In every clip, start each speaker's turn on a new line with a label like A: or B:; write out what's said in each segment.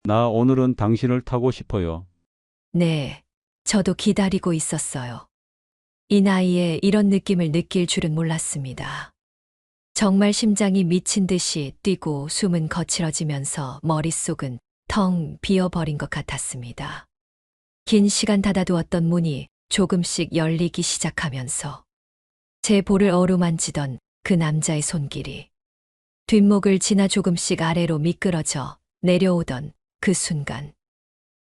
A: 나 오늘은 당신을 타고 싶어요.
B: 네, 저도 기다리고 있었어요. 이 나이에 이런 느낌을 느낄 줄은 몰랐습니다. 정말 심장이 미친 듯이 뛰고 숨은 거칠어지면서 머릿속은 텅 비어버린 것 같았습니다. 긴 시간 닫아두었던 문이 조금씩 열리기 시작하면서 제 볼을 어루만지던 그 남자의 손길이 뒷목을 지나 조금씩 아래로 미끄러져 내려오던 그 순간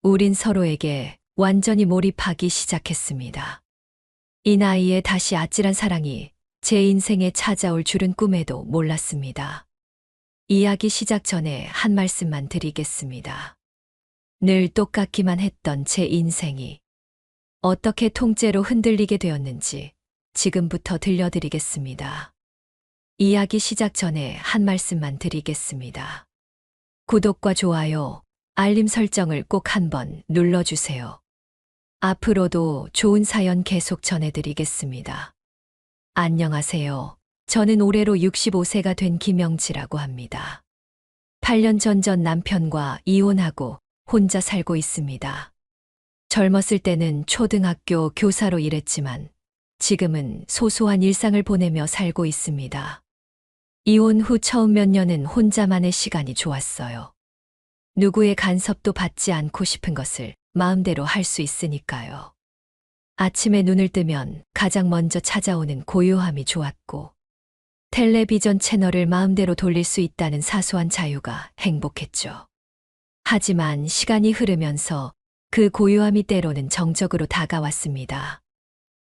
B: 우린 서로에게 완전히 몰입하기 시작했습니다. 이 나이에 다시 아찔한 사랑이 제 인생에 찾아올 줄은 꿈에도 몰랐습니다. 이야기 시작 전에 한 말씀만 드리겠습니다. 늘 똑같기만 했던 제 인생이 어떻게 통째로 흔들리게 되었는지 지금부터 들려드리겠습니다. 이야기 시작 전에 한 말씀만 드리겠습니다. 구독과 좋아요, 알림 설정을 꼭 한번 눌러주세요. 앞으로도 좋은 사연 계속 전해드리겠습니다. 안녕하세요. 저는 올해로 65세가 된 김영지라고 합니다. 8년 전 남편과 이혼하고 혼자 살고 있습니다. 젊었을 때는 초등학교 교사로 일했지만 지금은 소소한 일상을 보내며 살고 있습니다. 이혼 후 처음 몇 년은 혼자만의 시간이 좋았어요. 누구의 간섭도 받지 않고 싶은 것을 마음대로 할 수 있으니까요. 아침에 눈을 뜨면 가장 먼저 찾아오는 고요함이 좋았고, 텔레비전 채널을 마음대로 돌릴 수 있다는 사소한 자유가 행복했죠. 하지만 시간이 흐르면서 그 고요함이 때로는 정적으로 다가왔습니다.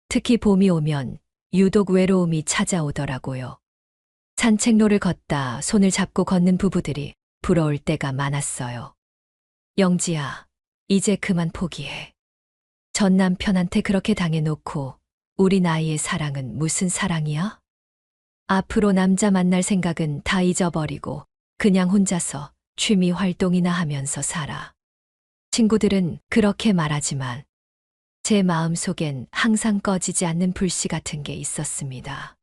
B: 특히 봄이 오면 유독 외로움이 찾아오더라고요. 산책로를 걷다 손을 잡고 걷는 부부들이 부러울 때가 많았어요. 영지야, 이제 그만 포기해. 전 남편한테 그렇게 당해놓고 우리 나이의 사랑은 무슨 사랑이야? 앞으로 남자 만날 생각은 다 잊어버리고 그냥 혼자서 취미 활동이나 하면서 살아. 친구들은 그렇게 말하지만 제 마음속엔 항상 꺼지지 않는 불씨 같은 게 있었습니다.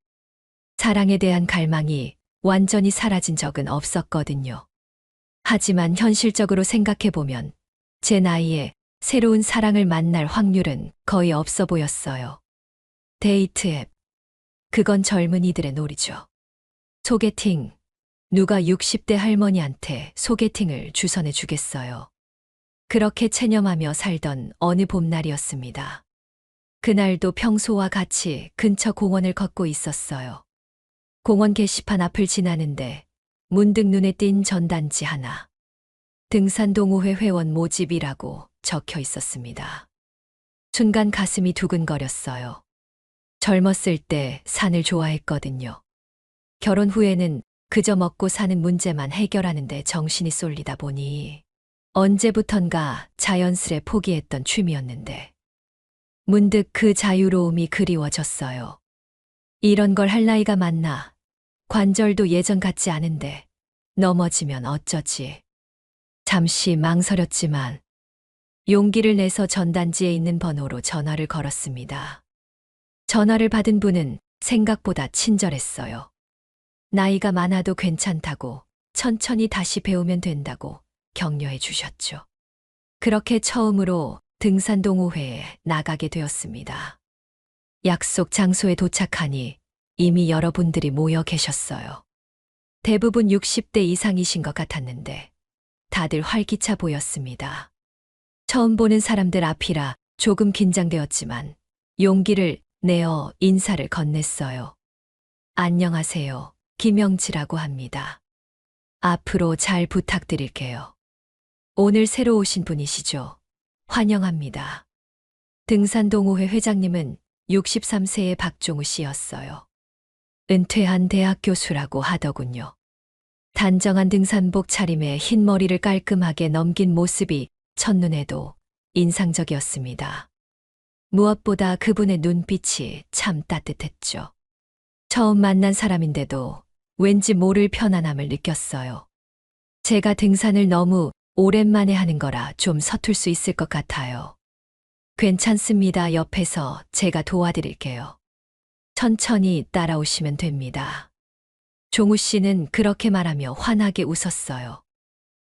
B: 사랑에 대한 갈망이 완전히 사라진 적은 없었거든요. 하지만 현실적으로 생각해보면 제 나이에 새로운 사랑을 만날 확률은 거의 없어 보였어요. 데이트 앱. 그건 젊은이들의 놀이죠. 소개팅. 누가 60대 할머니한테 소개팅을 주선해 주겠어요. 그렇게 체념하며 살던 어느 봄날이었습니다. 그날도 평소와 같이 근처 공원을 걷고 있었어요. 공원 게시판 앞을 지나는데 문득 눈에 띈 전단지 하나. 등산동호회 회원 모집이라고 적혀 있었습니다. 순간 가슴이 두근거렸어요. 젊었을 때 산을 좋아했거든요. 결혼 후에는 그저 먹고 사는 문제만 해결하는 데 정신이 쏠리다 보니 언제부턴가 자연스레 포기했던 취미였는데 문득 그 자유로움이 그리워졌어요. 이런 걸 할 나이가 맞나? 관절도 예전 같지 않은데 넘어지면 어쩌지? 잠시 망설였지만 용기를 내서 전단지에 있는 번호로 전화를 걸었습니다. 전화를 받은 분은 생각보다 친절했어요. 나이가 많아도 괜찮다고, 천천히 다시 배우면 된다고 격려해 주셨죠. 그렇게 처음으로 등산동호회에 나가게 되었습니다. 약속 장소에 도착하니 이미 여러분들이 모여 계셨어요. 대부분 60대 이상이신 것 같았는데 다들 활기차 보였습니다. 처음 보는 사람들 앞이라 조금 긴장되었지만 용기를 내어 인사를 건넸어요. 안녕하세요. 김영지라고 합니다. 앞으로 잘 부탁드릴게요. 오늘 새로 오신 분이시죠? 환영합니다. 등산동호회 회장님은 63세의 박종우 씨였어요. 은퇴한 대학 교수라고 하더군요. 단정한 등산복 차림에 흰 머리를 깔끔하게 넘긴 모습이 첫눈에도 인상적이었습니다. 무엇보다 그분의 눈빛이 참 따뜻했죠. 처음 만난 사람인데도 왠지 모를 편안함을 느꼈어요. 제가 등산을 너무 오랜만에 하는 거라 좀 서툴 수 있을 것 같아요. 괜찮습니다. 옆에서 제가 도와드릴게요. 천천히 따라오시면 됩니다. 종우 씨는 그렇게 말하며 환하게 웃었어요.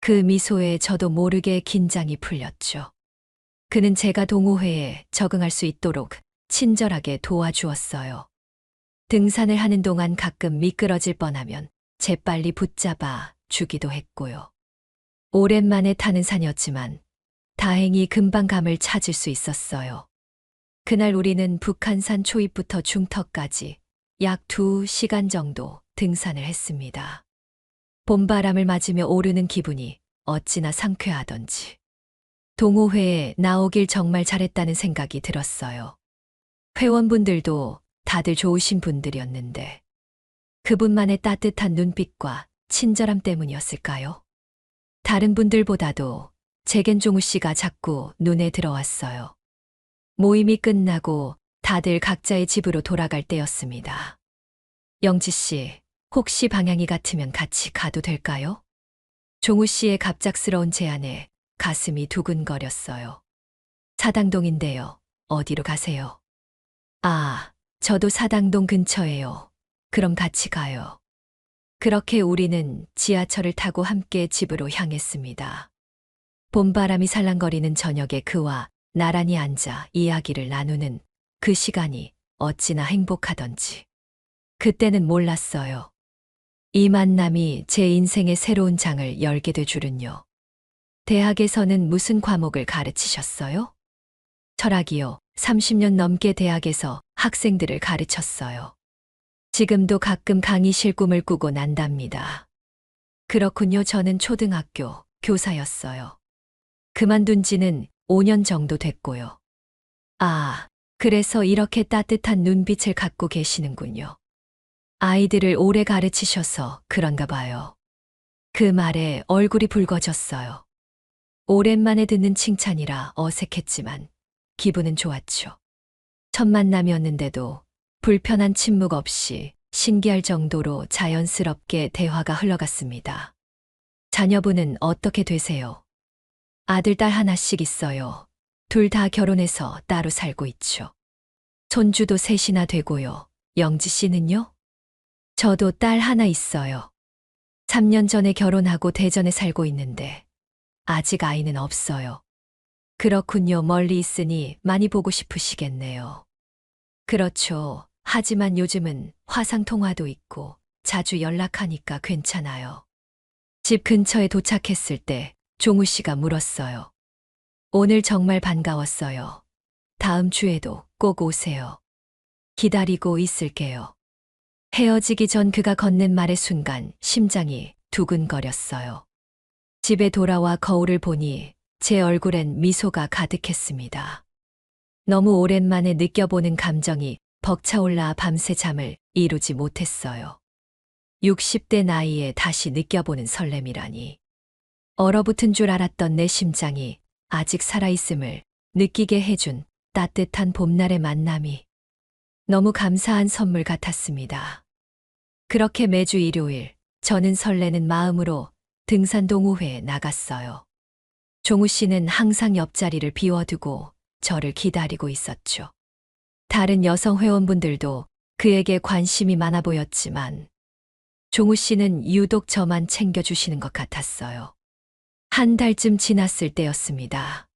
B: 그 미소에 저도 모르게 긴장이 풀렸죠. 그는 제가 동호회에 적응할 수 있도록 친절하게 도와주었어요. 등산을 하는 동안 가끔 미끄러질 뻔하면 재빨리 붙잡아 주기도 했고요. 오랜만에 타는 산이었지만 다행히 금방 감을 찾을 수 있었어요. 그날 우리는 북한산 초입부터 중턱까지 약 2시간 정도 등산을 했습니다. 봄바람을 맞으며 오르는 기분이 어찌나 상쾌하던지. 동호회에 나오길 정말 잘했다는 생각이 들었어요. 회원분들도 다들 좋으신 분들이었는데 그분만의 따뜻한 눈빛과 친절함 때문이었을까요? 다른 분들보다도 제겐 종우 씨가 자꾸 눈에 들어왔어요. 모임이 끝나고 다들 각자의 집으로 돌아갈 때였습니다. 영지 씨, 혹시 방향이 같으면 같이 가도 될까요? 종우 씨의 갑작스러운 제안에 가슴이 두근거렸어요. 사당동인데요. 어디로 가세요? 아, 저도 사당동 근처예요. 그럼 같이 가요. 그렇게 우리는 지하철을 타고 함께 집으로 향했습니다. 봄바람이 살랑거리는 저녁에 그와 나란히 앉아 이야기를 나누는 그 시간이 어찌나 행복하던지. 그때는 몰랐어요. 이 만남이 제 인생의 새로운 장을 열게 될 줄은요. 대학에서는 무슨 과목을 가르치셨어요? 철학이요. 30년 넘게 대학에서 학생들을 가르쳤어요. 지금도 가끔 강의실 꿈을 꾸고 난답니다. 그렇군요. 저는 초등학교 교사였어요. 그만둔 지는 5년 정도 됐고요. 아, 그래서 이렇게 따뜻한 눈빛을 갖고 계시는군요. 아이들을 오래 가르치셔서 그런가 봐요. 그 말에 얼굴이 붉어졌어요. 오랜만에 듣는 칭찬이라 어색했지만 기분은 좋았죠. 첫 만남이었는데도 불편한 침묵 없이 신기할 정도로 자연스럽게 대화가 흘러갔습니다. 자녀분은 어떻게 되세요? 아들, 딸 하나씩 있어요. 둘 다 결혼해서 따로 살고 있죠. 손주도 셋이나 되고요. 영지 씨는요? 저도 딸 하나 있어요. 3년 전에 결혼하고 대전에 살고 있는데 아직 아이는 없어요. 그렇군요. 멀리 있으니 많이 보고 싶으시겠네요. 그렇죠. 하지만 요즘은 화상통화도 있고 자주 연락하니까 괜찮아요. 집 근처에 도착했을 때 종우 씨가 물었어요. 오늘 정말 반가웠어요. 다음 주에도 꼭 오세요. 기다리고 있을게요. 헤어지기 전 그가 건넨 말의 순간 심장이 두근거렸어요. 집에 돌아와 거울을 보니 제 얼굴엔 미소가 가득했습니다. 너무 오랜만에 느껴보는 감정이 벅차올라 밤새 잠을 이루지 못했어요. 60대 나이에 다시 느껴보는 설렘이라니. 얼어붙은 줄 알았던 내 심장이 아직 살아있음을 느끼게 해준 따뜻한 봄날의 만남이 너무 감사한 선물 같았습니다. 그렇게 매주 일요일 저는 설레는 마음으로 등산 동호회에 나갔어요. 종우 씨는 항상 옆자리를 비워두고 저를 기다리고 있었죠. 다른 여성 회원분들도 그에게 관심이 많아 보였지만 종우 씨는 유독 저만 챙겨주시는 것 같았어요. 한 달쯤 지났을 때였습니다.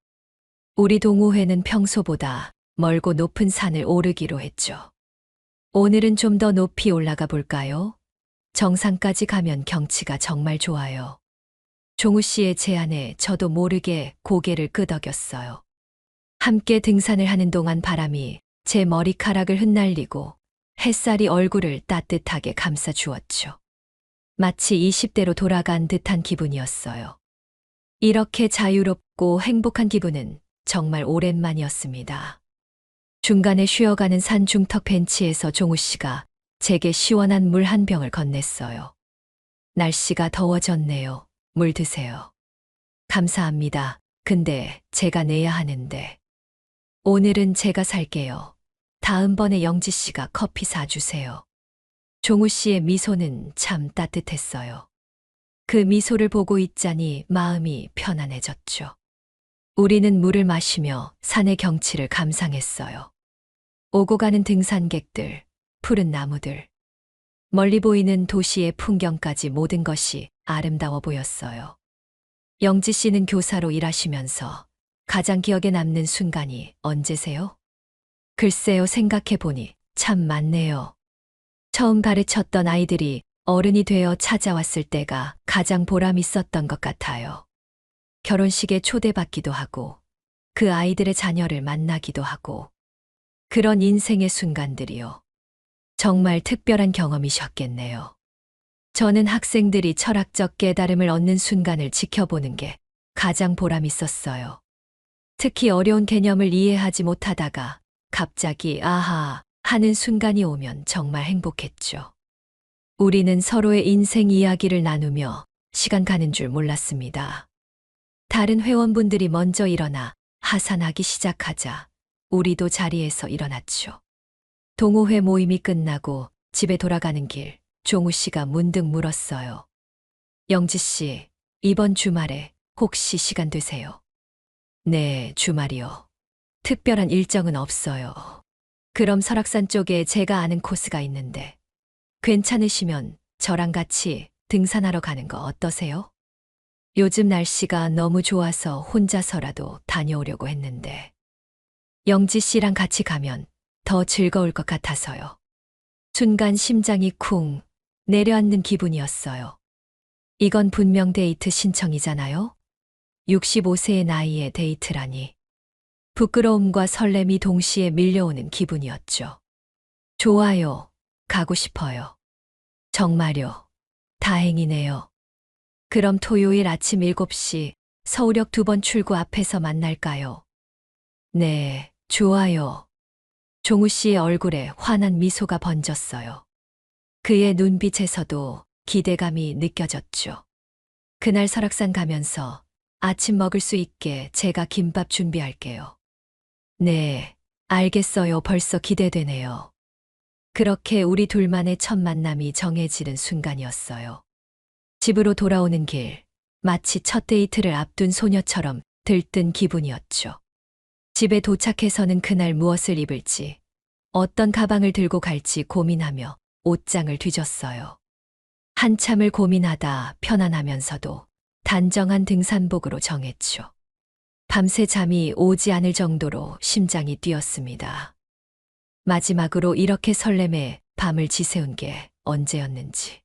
B: 우리 동호회는 평소보다 멀고 높은 산을 오르기로 했죠. 오늘은 좀 더 높이 올라가 볼까요? 정상까지 가면 경치가 정말 좋아요. 종우 씨의 제안에 저도 모르게 고개를 끄덕였어요. 함께 등산을 하는 동안 바람이 제 머리카락을 흩날리고 햇살이 얼굴을 따뜻하게 감싸 주었죠. 마치 20대로 돌아간 듯한 기분이었어요. 이렇게 자유롭고 행복한 기분은 정말 오랜만이었습니다. 중간에 쉬어가는 산 중턱 벤치에서 종우 씨가 제게 시원한 물 한 병을 건넸어요. 날씨가 더워졌네요. 물 드세요. 감사합니다. 근데 제가 내야 하는데. 오늘은 제가 살게요. 다음번에 영지 씨가 커피 사주세요. 종우 씨의 미소는 참 따뜻했어요. 그 미소를 보고 있자니 마음이 편안해졌죠. 우리는 물을 마시며 산의 경치를 감상했어요. 오고 가는 등산객들, 푸른 나무들, 멀리 보이는 도시의 풍경까지 모든 것이 아름다워 보였어요. 영지 씨는 교사로 일하시면서 가장 기억에 남는 순간이 언제세요? 글쎄요, 생각해보니 참 많네요. 처음 가르쳤던 아이들이 어른이 되어 찾아왔을 때가 가장 보람 있었던 것 같아요. 결혼식에 초대받기도 하고, 그 아이들의 자녀를 만나기도 하고, 그런 인생의 순간들이요. 정말 특별한 경험이셨겠네요. 저는 학생들이 철학적 깨달음을 얻는 순간을 지켜보는 게 가장 보람 있었어요. 특히 어려운 개념을 이해하지 못하다가 갑자기 아하 하는 순간이 오면 정말 행복했죠. 우리는 서로의 인생 이야기를 나누며 시간 가는 줄 몰랐습니다. 다른 회원분들이 먼저 일어나 하산하기 시작하자 우리도 자리에서 일어났죠. 동호회 모임이 끝나고 집에 돌아가는 길, 종우 씨가 문득 물었어요. 영지 씨, 이번 주말에 혹시 시간 되세요? 네, 주말이요. 특별한 일정은 없어요. 그럼 설악산 쪽에 제가 아는 코스가 있는데 괜찮으시면 저랑 같이 등산하러 가는 거 어떠세요? 요즘 날씨가 너무 좋아서 혼자서라도 다녀오려고 했는데 영지 씨랑 같이 가면 더 즐거울 것 같아서요. 순간 심장이 쿵 내려앉는 기분이었어요. 이건 분명 데이트 신청이잖아요? 65세의 나이에 데이트라니. 부끄러움과 설렘이 동시에 밀려오는 기분이었죠. 좋아요. 가고 싶어요. 정말요. 다행이네요. 그럼 토요일 아침 7시 서울역 2번 출구 앞에서 만날까요? 네, 좋아요. 종우 씨의 얼굴에 환한 미소가 번졌어요. 그의 눈빛에서도 기대감이 느껴졌죠. 그날 설악산 가면서 아침 먹을 수 있게 제가 김밥 준비할게요. 네, 알겠어요. 벌써 기대되네요. 그렇게 우리 둘만의 첫 만남이 정해지는 순간이었어요. 집으로 돌아오는 길, 마치 첫 데이트를 앞둔 소녀처럼 들뜬 기분이었죠. 집에 도착해서는 그날 무엇을 입을지, 어떤 가방을 들고 갈지 고민하며 옷장을 뒤졌어요. 한참을 고민하다 편안하면서도 단정한 등산복으로 정했죠. 밤새 잠이 오지 않을 정도로 심장이 뛰었습니다. 마지막으로 이렇게 설렘에 밤을 지새운 게 언제였는지.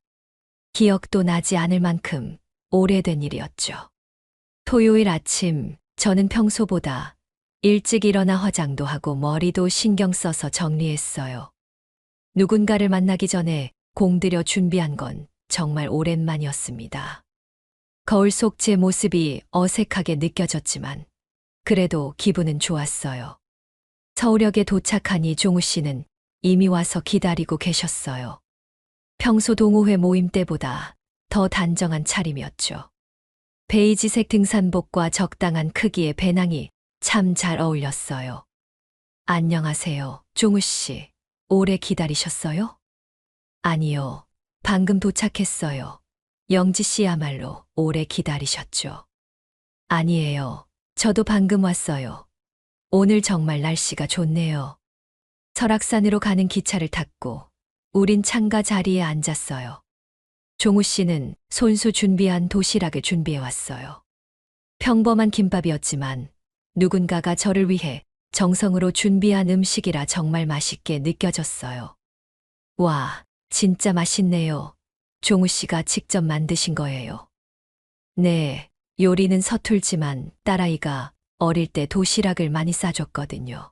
B: 기억도 나지 않을 만큼 오래된 일이었죠. 토요일 아침, 저는 평소보다 일찍 일어나 화장도 하고 머리도 신경 써서 정리했어요. 누군가를 만나기 전에 공들여 준비한 건 정말 오랜만이었습니다. 거울 속 제 모습이 어색하게 느껴졌지만 그래도 기분은 좋았어요. 서울역에 도착하니 종우 씨는 이미 와서 기다리고 계셨어요. 평소 동호회 모임 때보다 더 단정한 차림이었죠. 베이지색 등산복과 적당한 크기의 배낭이 참 잘 어울렸어요. 안녕하세요, 종우 씨. 오래 기다리셨어요? 아니요, 방금 도착했어요. 영지 씨야말로 오래 기다리셨죠. 아니에요. 저도 방금 왔어요. 오늘 정말 날씨가 좋네요. 설악산으로 가는 기차를 탔고 우린 창가 자리에 앉았어요. 종우 씨는 손수 준비한 도시락을 준비해 왔어요. 평범한 김밥이었지만 누군가가 저를 위해 정성으로 준비한 음식이라 정말 맛있게 느껴졌어요. 와, 진짜 맛있네요. 종우 씨가 직접 만드신 거예요. 네, 요리는 서툴지만 딸아이가 어릴 때 도시락을 많이 싸줬거든요.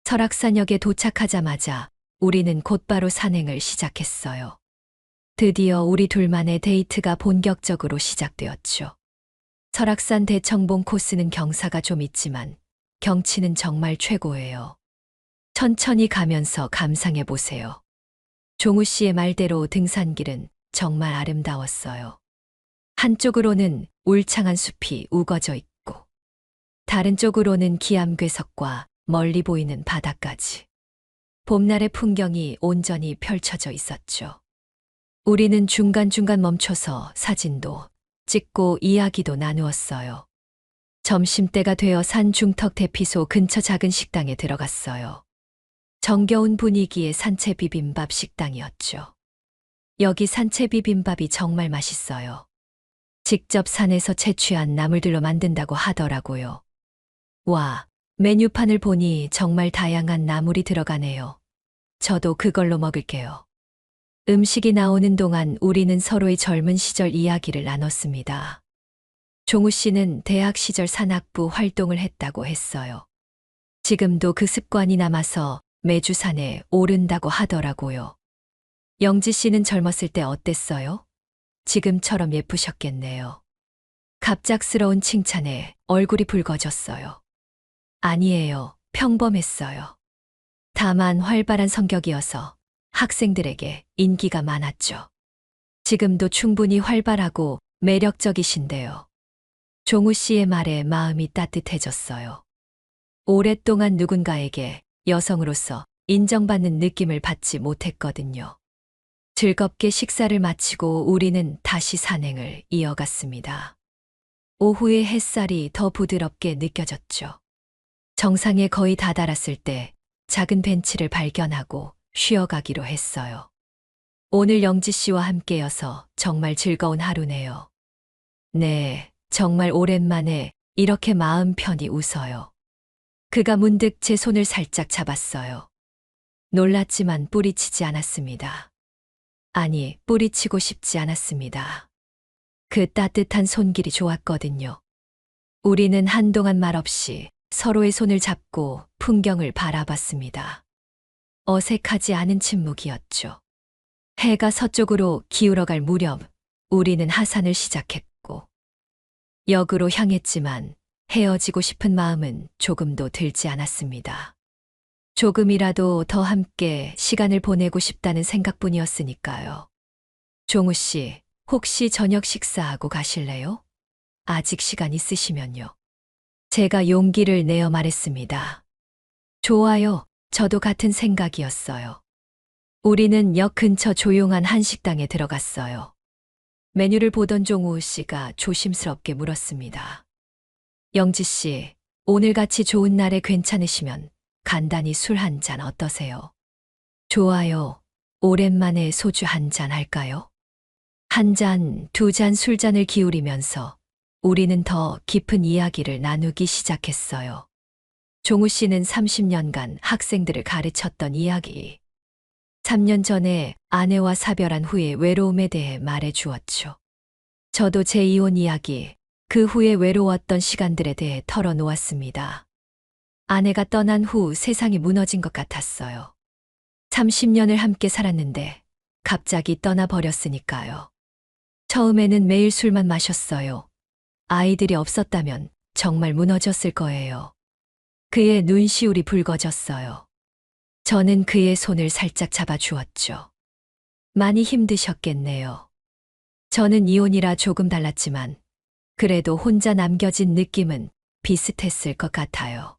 B: 설악산역에 도착하자마자 우리는 곧바로 산행을 시작했어요. 드디어 우리 둘만의 데이트가 본격적으로 시작되었죠. 설악산 대청봉 코스는 경사가 좀 있지만 경치는 정말 최고예요. 천천히 가면서 감상해 보세요. 종우 씨의 말대로 등산길은 정말 아름다웠어요. 한쪽으로는 울창한 숲이 우거져 있고 다른 쪽으로는 기암괴석과 멀리 보이는 바다까지. 봄날의 풍경이 온전히 펼쳐져 있었죠. 우리는 중간중간 멈춰서 사진도 찍고 이야기도 나누었어요. 점심때가 되어 산 중턱 대피소 근처 작은 식당에 들어갔어요. 정겨운 분위기의 산채 비빔밥 식당이었죠. 여기 산채 비빔밥이 정말 맛있어요. 직접 산에서 채취한 나물들로 만든다고 하더라고요. 와, 메뉴판을 보니 정말 다양한 나물이 들어가네요. 저도 그걸로 먹을게요. 음식이 나오는 동안 우리는 서로의 젊은 시절 이야기를 나눴습니다. 종우 씨는 대학 시절 산악부 활동을 했다고 했어요. 지금도 그 습관이 남아서 매주 산에 오른다고 하더라고요. 영지 씨는 젊었을 때 어땠어요? 지금처럼 예쁘셨겠네요. 갑작스러운 칭찬에 얼굴이 붉어졌어요. 아니에요. 평범했어요. 다만 활발한 성격이어서 학생들에게 인기가 많았죠. 지금도 충분히 활발하고 매력적이신데요. 종우 씨의 말에 마음이 따뜻해졌어요. 오랫동안 누군가에게 여성으로서 인정받는 느낌을 받지 못했거든요. 즐겁게 식사를 마치고 우리는 다시 산행을 이어갔습니다. 오후의 햇살이 더 부드럽게 느껴졌죠. 정상에 거의 다다랐을 때 작은 벤치를 발견하고 쉬어가기로 했어요. 오늘 영지 씨와 함께여서 정말 즐거운 하루네요. 네, 정말 오랜만에 이렇게 마음 편히 웃어요. 그가 문득 제 손을 살짝 잡았어요. 놀랐지만 뿌리치지 않았습니다. 아니, 뿌리치고 싶지 않았습니다. 그 따뜻한 손길이 좋았거든요. 우리는 한동안 말없이 서로의 손을 잡고 풍경을 바라봤습니다. 어색하지 않은 침묵이었죠. 해가 서쪽으로 기울어갈 무렵 우리는 하산을 시작했고 역으로 향했지만 헤어지고 싶은 마음은 조금도 들지 않았습니다. 조금이라도 더 함께 시간을 보내고 싶다는 생각뿐이었으니까요. 종우 씨, 혹시 저녁 식사하고 가실래요? 아직 시간 있으시면요. 제가 용기를 내어 말했습니다. 좋아요. 저도 같은 생각이었어요. 우리는 역 근처 조용한 한식당에 들어갔어요. 메뉴를 보던 종우 씨가 조심스럽게 물었습니다. 영지 씨, 오늘같이 좋은 날에 괜찮으시면 간단히 술 한 잔 어떠세요? 좋아요. 오랜만에 소주 한 잔 할까요? 한 잔, 두 잔 술잔을 기울이면서 우리는 더 깊은 이야기를 나누기 시작했어요. 종우 씨는 30년간 학생들을 가르쳤던 이야기. 3년 전에 아내와 사별한 후의 외로움에 대해 말해 주었죠. 저도 제 이혼 이야기, 그 후에 외로웠던 시간들에 대해 털어놓았습니다. 아내가 떠난 후 세상이 무너진 것 같았어요. 30년을 함께 살았는데 갑자기 떠나버렸으니까요. 처음에는 매일 술만 마셨어요. 아이들이 없었다면 정말 무너졌을 거예요. 그의 눈시울이 붉어졌어요. 저는 그의 손을 살짝 잡아주었죠. 많이 힘드셨겠네요. 저는 이혼이라 조금 달랐지만 그래도 혼자 남겨진 느낌은 비슷했을 것 같아요.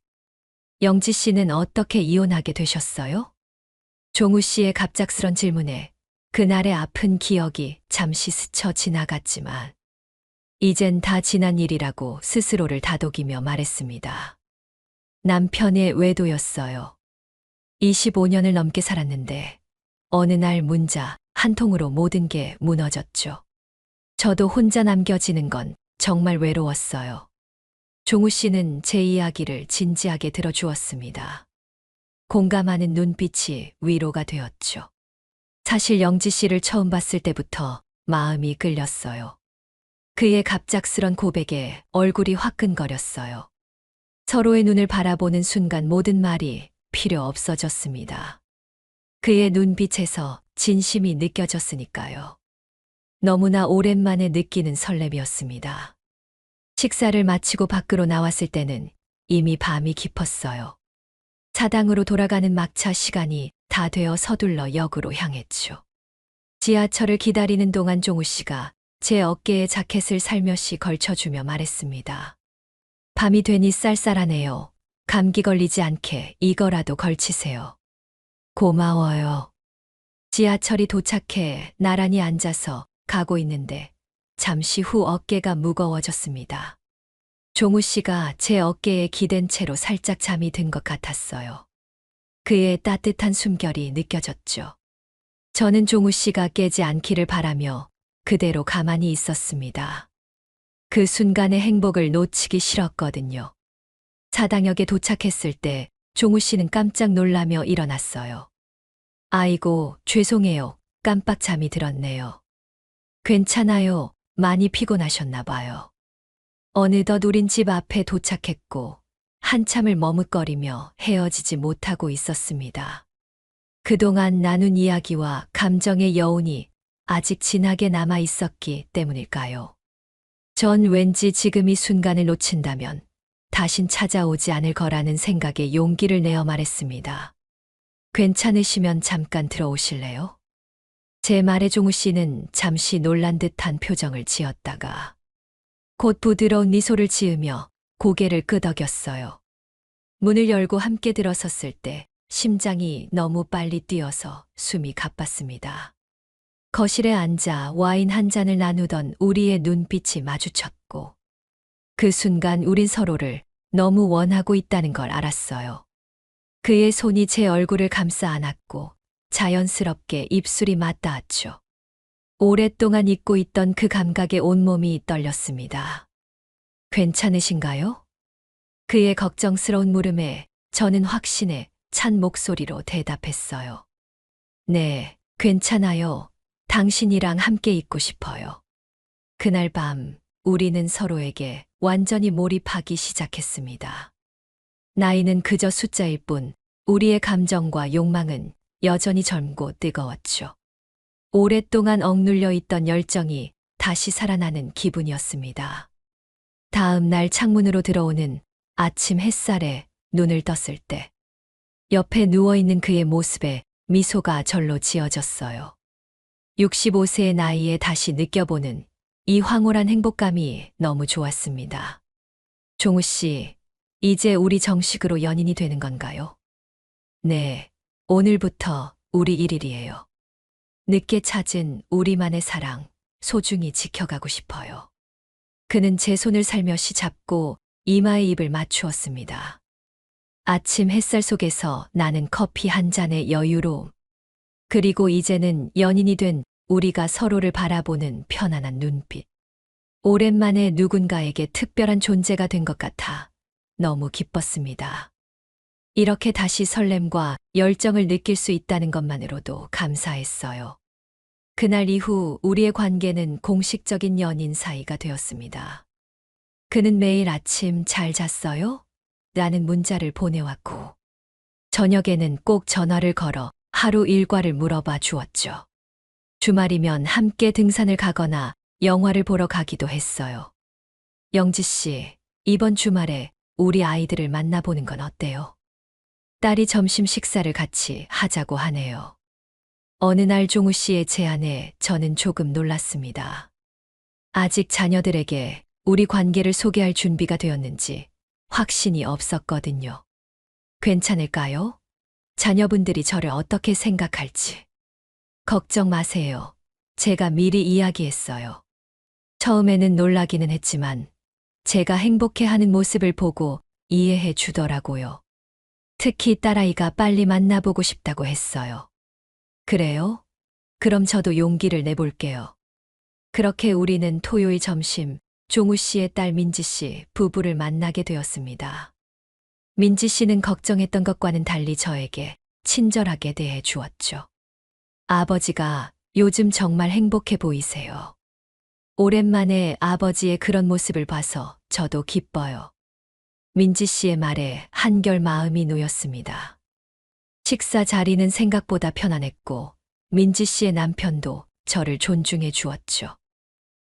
B: 영지 씨는 어떻게 이혼하게 되셨어요? 종우 씨의 갑작스런 질문에 그날의 아픈 기억이 잠시 스쳐 지나갔지만 이젠 다 지난 일이라고 스스로를 다독이며 말했습니다. 남편의 외도였어요. 25년을 넘게 살았는데 어느 날 문자 한 통으로 모든 게 무너졌죠. 저도 혼자 남겨지는 건 정말 외로웠어요. 종우 씨는 제 이야기를 진지하게 들어주었습니다. 공감하는 눈빛이 위로가 되었죠. 사실 영지 씨를 처음 봤을 때부터 마음이 끌렸어요. 그의 갑작스런 고백에 얼굴이 화끈거렸어요. 서로의 눈을 바라보는 순간 모든 말이 필요 없어졌습니다. 그의 눈빛에서 진심이 느껴졌으니까요. 너무나 오랜만에 느끼는 설렘이었습니다. 식사를 마치고 밖으로 나왔을 때는 이미 밤이 깊었어요. 사당으로 돌아가는 막차 시간이 다 되어 서둘러 역으로 향했죠. 지하철을 기다리는 동안 종우 씨가 제 어깨에 자켓을 살며시 걸쳐주며 말했습니다. 밤이 되니 쌀쌀하네요. 감기 걸리지 않게 이거라도 걸치세요. 고마워요. 지하철이 도착해 나란히 앉아서 가고 있는데 잠시 후 어깨가 무거워졌습니다. 종우 씨가 제 어깨에 기댄 채로 살짝 잠이 든 것 같았어요. 그의 따뜻한 숨결이 느껴졌죠. 저는 종우 씨가 깨지 않기를 바라며 그대로 가만히 있었습니다. 그 순간의 행복을 놓치기 싫었거든요. 사당역에 도착했을 때 종우 씨는 깜짝 놀라며 일어났어요. 아이고, 죄송해요. 깜빡 잠이 들었네요. 괜찮아요. 많이 피곤하셨나 봐요. 어느덧 우린 집 앞에 도착했고 한참을 머뭇거리며 헤어지지 못하고 있었습니다. 그동안 나눈 이야기와 감정의 여운이 아직 진하게 남아 있었기 때문일까요? 전 왠지 지금 이 순간을 놓친다면 다신 찾아오지 않을 거라는 생각에 용기를 내어 말했습니다. 괜찮으시면 잠깐 들어오실래요? 제 말에 종우 씨는 잠시 놀란 듯한 표정을 지었다가 곧 부드러운 미소를 지으며 고개를 끄덕였어요. 문을 열고 함께 들어섰을 때 심장이 너무 빨리 뛰어서 숨이 가빴습니다. 거실에 앉아 와인 한 잔을 나누던 우리의 눈빛이 마주쳤고 그 순간 우린 서로를 너무 원하고 있다는 걸 알았어요. 그의 손이 제 얼굴을 감싸 안았고 자연스럽게 입술이 맞닿았죠. 오랫동안 잊고 있던 그 감각에 온몸이 떨렸습니다. 괜찮으신가요? 그의 걱정스러운 물음에 저는 확신에 찬 목소리로 대답했어요. 네, 괜찮아요. 당신이랑 함께 있고 싶어요. 그날 밤 우리는 서로에게 완전히 몰입하기 시작했습니다. 나이는 그저 숫자일 뿐 우리의 감정과 욕망은 여전히 젊고 뜨거웠죠. 오랫동안 억눌려 있던 열정이 다시 살아나는 기분이었습니다. 다음 날 창문으로 들어오는 아침 햇살에 눈을 떴을 때 옆에 누워있는 그의 모습에 미소가 절로 지어졌어요. 65세의 나이에 다시 느껴보는 이 황홀한 행복감이 너무 좋았습니다. 종우 씨, 이제 우리 정식으로 연인이 되는 건가요? 네, 오늘부터 우리 1일이에요. 늦게 찾은 우리만의 사랑, 소중히 지켜가고 싶어요. 그는 제 손을 살며시 잡고 이마에 입을 맞추었습니다. 아침 햇살 속에서 나는 커피 한 잔의 여유로움. 그리고 이제는 연인이 된 우리가 서로를 바라보는 편안한 눈빛. 오랜만에 누군가에게 특별한 존재가 된 것 같아 너무 기뻤습니다. 이렇게 다시 설렘과 열정을 느낄 수 있다는 것만으로도 감사했어요. 그날 이후 우리의 관계는 공식적인 연인 사이가 되었습니다. 그는 매일 아침 잘 잤어요? 라는 문자를 보내왔고, 저녁에는 꼭 전화를 걸어 하루 일과를 물어봐 주었죠. 주말이면 함께 등산을 가거나 영화를 보러 가기도 했어요. 영지 씨, 이번 주말에 우리 아이들을 만나보는 건 어때요? 딸이 점심 식사를 같이 하자고 하네요. 어느 날 종우 씨의 제안에 저는 조금 놀랐습니다. 아직 자녀들에게 우리 관계를 소개할 준비가 되었는지 확신이 없었거든요. 괜찮을까요? 자녀분들이 저를 어떻게 생각할지. 걱정 마세요. 제가 미리 이야기했어요. 처음에는 놀라기는 했지만 제가 행복해하는 모습을 보고 이해해 주더라고요. 특히 딸아이가 빨리 만나보고 싶다고 했어요. 그래요? 그럼 저도 용기를 내볼게요. 그렇게 우리는 토요일 점심 종우 씨의 딸 민지 씨 부부를 만나게 되었습니다. 민지 씨는 걱정했던 것과는 달리 저에게 친절하게 대해 주었죠. 아버지가 요즘 정말 행복해 보이세요. 오랜만에 아버지의 그런 모습을 봐서 저도 기뻐요. 민지 씨의 말에 한결 마음이 놓였습니다. 식사 자리는 생각보다 편안했고 민지 씨의 남편도 저를 존중해 주었죠.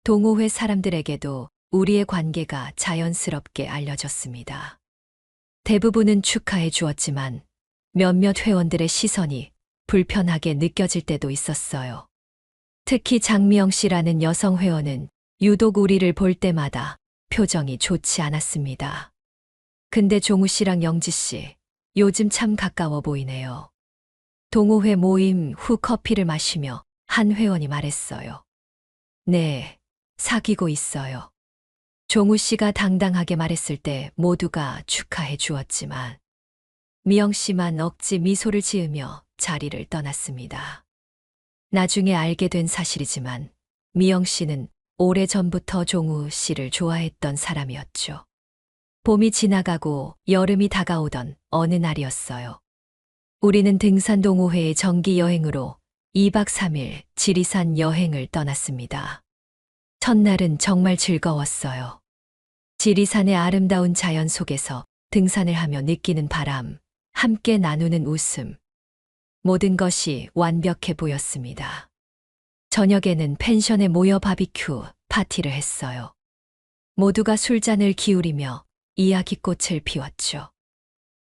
B: 동호회 사람들에게도 우리의 관계가 자연스럽게 알려졌습니다. 대부분은 축하해 주었지만 몇몇 회원들의 시선이 불편하게 느껴질 때도 있었어요. 특히 장미영 씨라는 여성 회원은 유독 우리를 볼 때마다 표정이 좋지 않았습니다. 근데 종우 씨랑 영지 씨, 요즘 참 가까워 보이네요. 동호회 모임 후 커피를 마시며 한 회원이 말했어요. 네, 사귀고 있어요. 종우 씨가 당당하게 말했을 때 모두가 축하해 주었지만 미영 씨만 억지 미소를 지으며 자리를 떠났습니다. 나중에 알게 된 사실이지만 미영 씨는 오래전부터 종우 씨를 좋아했던 사람이었죠. 봄이 지나가고 여름이 다가오던 어느 날이었어요. 우리는 등산 동호회의 정기 여행으로 2박 3일 지리산 여행을 떠났습니다. 첫날은 정말 즐거웠어요. 지리산의 아름다운 자연 속에서 등산을 하며 느끼는 바람, 함께 나누는 웃음. 모든 것이 완벽해 보였습니다. 저녁에는 펜션에 모여 바비큐 파티를 했어요. 모두가 술잔을 기울이며 이야기꽃을 피웠죠.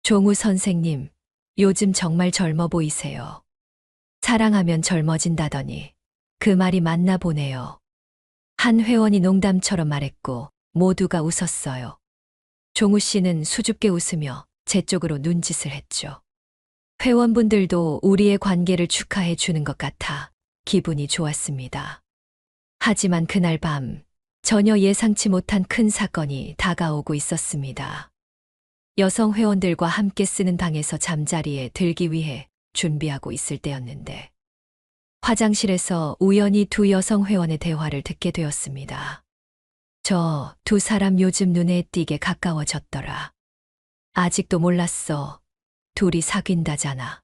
B: 종우 선생님, 요즘 정말 젊어 보이세요. 사랑하면 젊어진다더니 그 말이 맞나 보네요. 한 회원이 농담처럼 말했고 모두가 웃었어요. 종우 씨는 수줍게 웃으며 제 쪽으로 눈짓을 했죠. 회원분들도 우리의 관계를 축하해 주는 것 같아 기분이 좋았습니다. 하지만 그날 밤 전혀 예상치 못한 큰 사건이 다가오고 있었습니다. 여성 회원들과 함께 쓰는 방에서 잠자리에 들기 위해 준비하고 있을 때였는데 화장실에서 우연히 두 여성 회원의 대화를 듣게 되었습니다. 저 두 사람 요즘 눈에 띄게 가까워졌더라. 아직도 몰랐어. 둘이 사귄다잖아.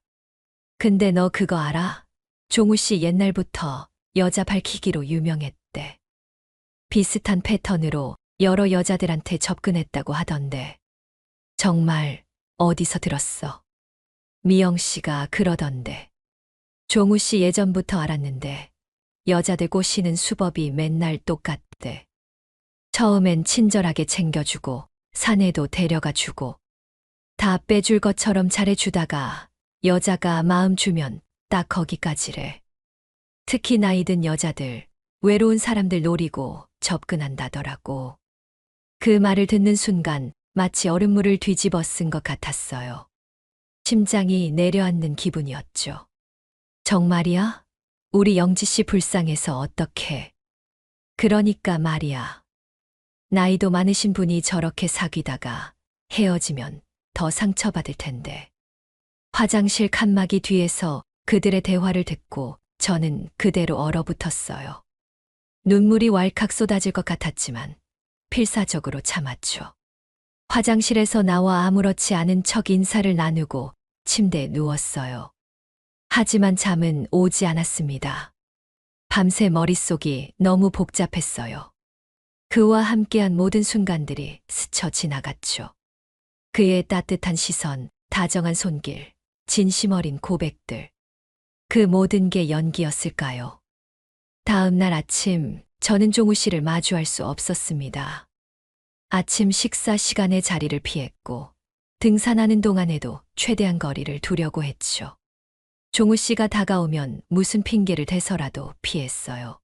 B: 근데 너 그거 알아? 종우 씨 옛날부터 여자 밝히기로 유명했대. 비슷한 패턴으로 여러 여자들한테 접근했다고 하던데. 정말 어디서 들었어? 미영 씨가 그러던데. 종우 씨 예전부터 알았는데 여자들 꼬시는 수법이 맨날 똑같대. 처음엔 친절하게 챙겨주고 산에도 데려가 주고 다 빼줄 것처럼 잘해주다가 여자가 마음 주면 딱 거기까지래. 특히 나이 든 여자들, 외로운 사람들 노리고 접근한다더라고. 그 말을 듣는 순간 마치 얼음물을 뒤집어 쓴 것 같았어요. 심장이 내려앉는 기분이었죠. 정말이야? 우리 영지 씨 불쌍해서 어떡해. 그러니까 말이야. 나이도 많으신 분이 저렇게 사귀다가 헤어지면 더 상처받을 텐데. 화장실 칸막이 뒤에서 그들의 대화를 듣고 저는 그대로 얼어붙었어요. 눈물이 왈칵 쏟아질 것 같았지만 필사적으로 참았죠. 화장실에서 나와 아무렇지 않은 척 인사를 나누고 침대에 누웠어요. 하지만 잠은 오지 않았습니다. 밤새 머릿속이 너무 복잡했어요. 그와 함께한 모든 순간들이 스쳐 지나갔죠. 그의 따뜻한 시선, 다정한 손길, 진심 어린 고백들. 그 모든 게 연기였을까요? 다음 날 아침, 저는 종우 씨를 마주할 수 없었습니다. 아침 식사 시간에 자리를 피했고, 등산하는 동안에도 최대한 거리를 두려고 했죠. 종우 씨가 다가오면 무슨 핑계를 대서라도 피했어요.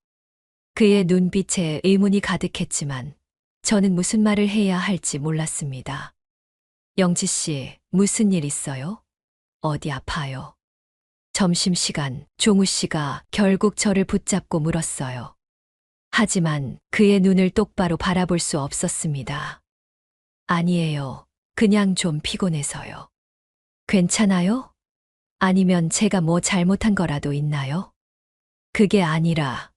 B: 그의 눈빛에 의문이 가득했지만 저는 무슨 말을 해야 할지 몰랐습니다. 영지 씨, 무슨 일 있어요? 어디 아파요? 점심시간, 종우 씨가 결국 저를 붙잡고 물었어요. 하지만 그의 눈을 똑바로 바라볼 수 없었습니다. 아니에요. 그냥 좀 피곤해서요. 괜찮아요? 아니면 제가 뭐 잘못한 거라도 있나요? 그게 아니라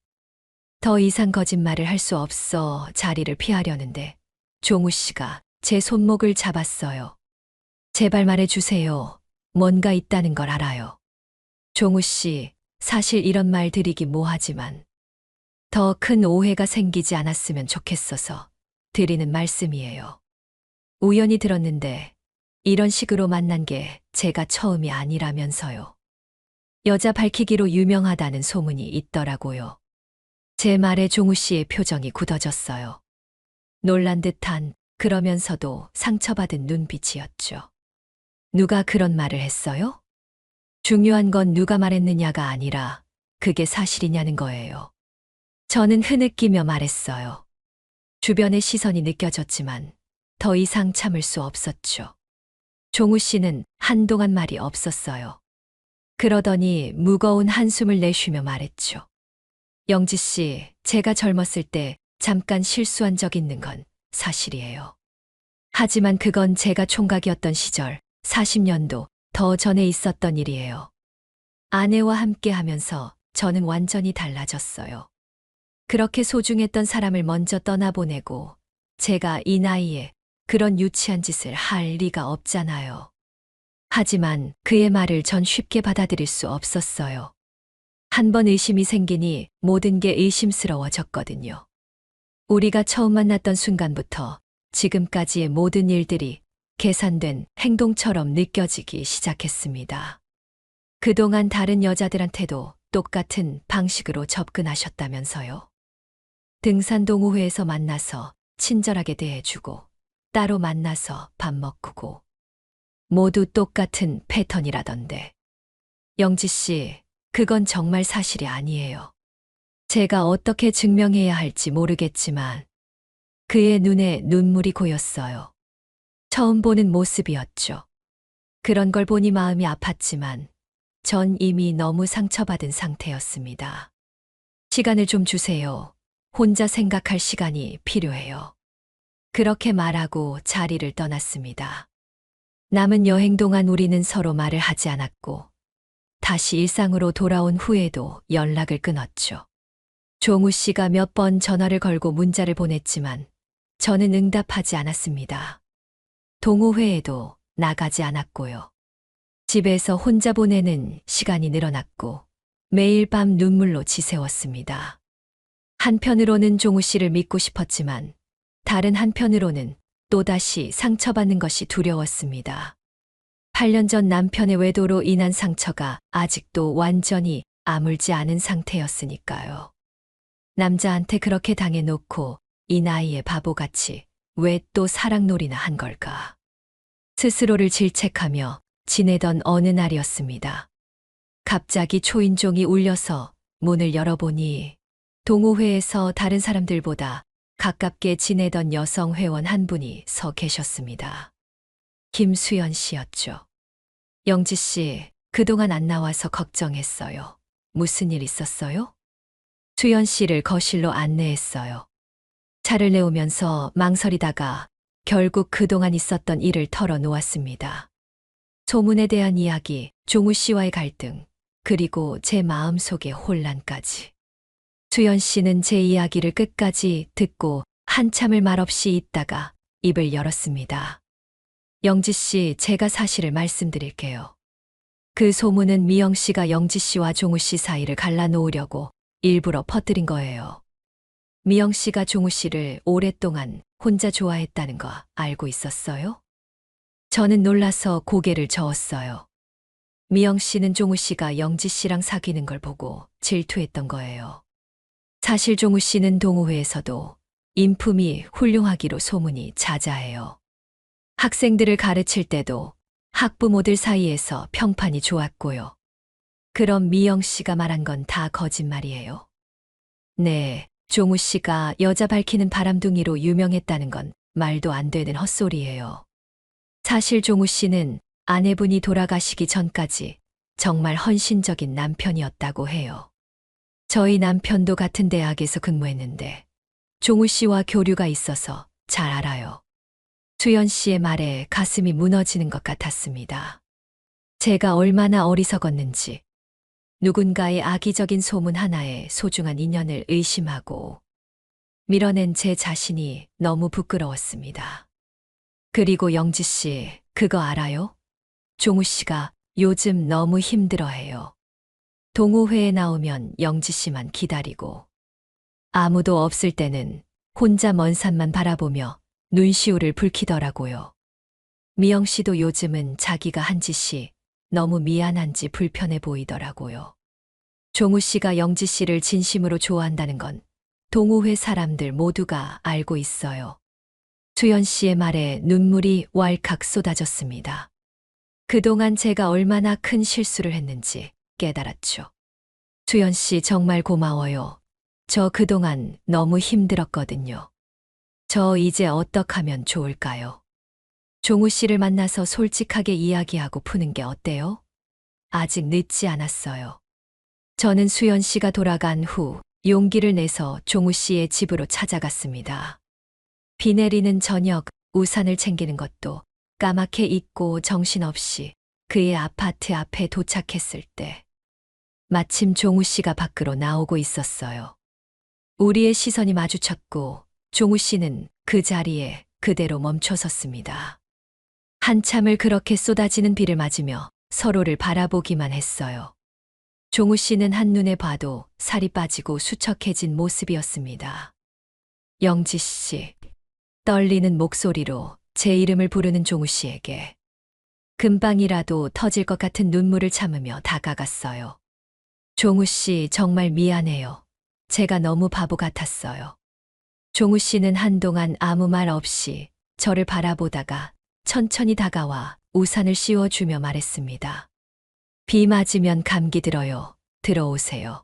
B: 더 이상 거짓말을 할 수 없어 자리를 피하려는데 종우 씨가 제 손목을 잡았어요. 제발 말해주세요. 뭔가 있다는 걸 알아요. 종우 씨, 사실 이런 말 드리기 뭐하지만 더 큰 오해가 생기지 않았으면 좋겠어서 드리는 말씀이에요. 우연히 들었는데 이런 식으로 만난 게 제가 처음이 아니라면서요. 여자 밝히기로 유명하다는 소문이 있더라고요. 제 말에 종우 씨의 표정이 굳어졌어요. 놀란 듯한 그러면서도 상처받은 눈빛이었죠. 누가 그런 말을 했어요? 중요한 건 누가 말했느냐가 아니라 그게 사실이냐는 거예요. 저는 흐느끼며 말했어요. 주변의 시선이 느껴졌지만 더 이상 참을 수 없었죠. 종우 씨는 한동안 말이 없었어요. 그러더니 무거운 한숨을 내쉬며 말했죠. 영지 씨, 제가 젊었을 때 잠깐 실수한 적 있는 건 사실이에요. 하지만 그건 제가 총각이었던 시절 40년도 더 전에 있었던 일이에요. 아내와 함께 하면서 저는 완전히 달라졌어요. 그렇게 소중했던 사람을 먼저 떠나보내고 제가 이 나이에 그런 유치한 짓을 할 리가 없잖아요. 하지만 그의 말을 전 쉽게 받아들일 수 없었어요. 한 번 의심이 생기니 모든 게 의심스러워졌거든요. 우리가 처음 만났던 순간부터 지금까지의 모든 일들이 계산된 행동처럼 느껴지기 시작했습니다. 그동안 다른 여자들한테도 똑같은 방식으로 접근하셨다면서요. 등산 동호회에서 만나서 친절하게 대해주고 따로 만나서 밥 먹고 모두 똑같은 패턴이라던데. 영지 씨, 그건 정말 사실이 아니에요. 제가 어떻게 증명해야 할지 모르겠지만 그의 눈에 눈물이 고였어요. 처음 보는 모습이었죠. 그런 걸 보니 마음이 아팠지만 전 이미 너무 상처받은 상태였습니다. 시간을 좀 주세요. 혼자 생각할 시간이 필요해요. 그렇게 말하고 자리를 떠났습니다. 남은 여행 동안 우리는 서로 말을 하지 않았고 다시 일상으로 돌아온 후에도 연락을 끊었죠. 종우 씨가 몇 번 전화를 걸고 문자를 보냈지만 저는 응답하지 않았습니다. 동호회에도 나가지 않았고요. 집에서 혼자 보내는 시간이 늘어났고 매일 밤 눈물로 지새웠습니다. 한편으로는 종우 씨를 믿고 싶었지만 다른 한편으로는 또다시 상처받는 것이 두려웠습니다. 8년 전 남편의 외도로 인한 상처가 아직도 완전히 아물지 않은 상태였으니까요. 남자한테 그렇게 당해놓고 이 나이에 바보같이 왜 또 사랑놀이나 한 걸까? 스스로를 질책하며 지내던 어느 날이었습니다. 갑자기 초인종이 울려서 문을 열어보니 동호회에서 다른 사람들보다 가깝게 지내던 여성 회원 한 분이 서 계셨습니다. 김수연 씨였죠. 영지 씨, 그동안 안 나와서 걱정했어요. 무슨 일 있었어요? 수연 씨를 거실로 안내했어요. 차를 내오면서 망설이다가 결국 그동안 있었던 일을 털어놓았습니다. 소문에 대한 이야기, 종우 씨와의 갈등, 그리고 제 마음속의 혼란까지. 수연 씨는 제 이야기를 끝까지 듣고 한참을 말없이 있다가 입을 열었습니다. 영지 씨, 제가 사실을 말씀드릴게요. 그 소문은 미영 씨가 영지 씨와 종우 씨 사이를 갈라놓으려고 일부러 퍼뜨린 거예요. 미영 씨가 종우 씨를 오랫동안 혼자 좋아했다는 거 알고 있었어요? 저는 놀라서 고개를 저었어요. 미영 씨는 종우 씨가 영지 씨랑 사귀는 걸 보고 질투했던 거예요. 사실 종우 씨는 동호회에서도 인품이 훌륭하기로 소문이 자자해요. 학생들을 가르칠 때도 학부모들 사이에서 평판이 좋았고요. 그럼 미영 씨가 말한 건 다 거짓말이에요? 네, 종우 씨가 여자 밝히는 바람둥이로 유명했다는 건 말도 안 되는 헛소리예요. 사실 종우 씨는 아내분이 돌아가시기 전까지 정말 헌신적인 남편이었다고 해요. 저희 남편도 같은 대학에서 근무했는데 종우 씨와 교류가 있어서 잘 알아요. 수연 씨의 말에 가슴이 무너지는 것 같았습니다. 제가 얼마나 어리석었는지, 누군가의 악의적인 소문 하나에 소중한 인연을 의심하고 밀어낸 제 자신이 너무 부끄러웠습니다. 그리고 영지 씨, 그거 알아요? 종우 씨가 요즘 너무 힘들어해요. 동호회에 나오면 영지 씨만 기다리고 아무도 없을 때는 혼자 먼 산만 바라보며 눈시울을 붉히더라고요. 미영 씨도 요즘은 자기가 한 짓이 너무 미안한지 불편해 보이더라고요. 종우 씨가 영지 씨를 진심으로 좋아한다는 건 동호회 사람들 모두가 알고 있어요. 수연 씨의 말에 눈물이 왈칵 쏟아졌습니다. 그동안 제가 얼마나 큰 실수를 했는지 깨달았죠. 수연 씨 정말 고마워요. 저 그동안 너무 힘들었거든요. 저 이제 어떻게 하면 좋을까요? 종우 씨를 만나서 솔직하게 이야기하고 푸는 게 어때요? 아직 늦지 않았어요. 저는 수연 씨가 돌아간 후 용기를 내서 종우 씨의 집으로 찾아갔습니다. 비 내리는 저녁 우산을 챙기는 것도 까맣게 잊고 정신없이 그의 아파트 앞에 도착했을 때 마침 종우 씨가 밖으로 나오고 있었어요. 우리의 시선이 마주쳤고 종우 씨는 그 자리에 그대로 멈춰 섰습니다. 한참을 그렇게 쏟아지는 비를 맞으며 서로를 바라보기만 했어요. 종우 씨는 한눈에 봐도 살이 빠지고 수척해진 모습이었습니다. 영지 씨, 떨리는 목소리로 제 이름을 부르는 종우 씨에게 금방이라도 터질 것 같은 눈물을 참으며 다가갔어요. 종우 씨, 정말 미안해요. 제가 너무 바보 같았어요. 종우 씨는 한동안 아무 말 없이 저를 바라보다가 천천히 다가와 우산을 씌워주며 말했습니다. 비 맞으면 감기 들어요. 들어오세요.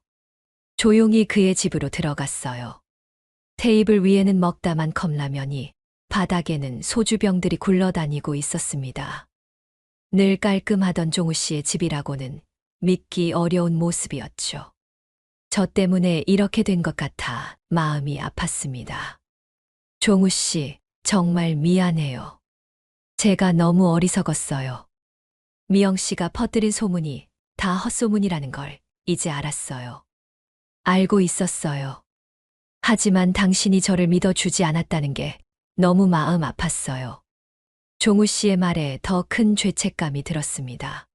B: 조용히 그의 집으로 들어갔어요. 테이블 위에는 먹다만 컵라면이, 바닥에는 소주병들이 굴러다니고 있었습니다. 늘 깔끔하던 종우 씨의 집이라고는 믿기 어려운 모습이었죠. 저 때문에 이렇게 된 것 같아 마음이 아팠습니다. 종우 씨, 정말 미안해요. 제가 너무 어리석었어요. 미영 씨가 퍼뜨린 소문이 다 헛소문이라는 걸 이제 알았어요. 알고 있었어요. 하지만 당신이 저를 믿어주지 않았다는 게 너무 마음 아팠어요. 종우 씨의 말에 더 큰 죄책감이 들었습니다.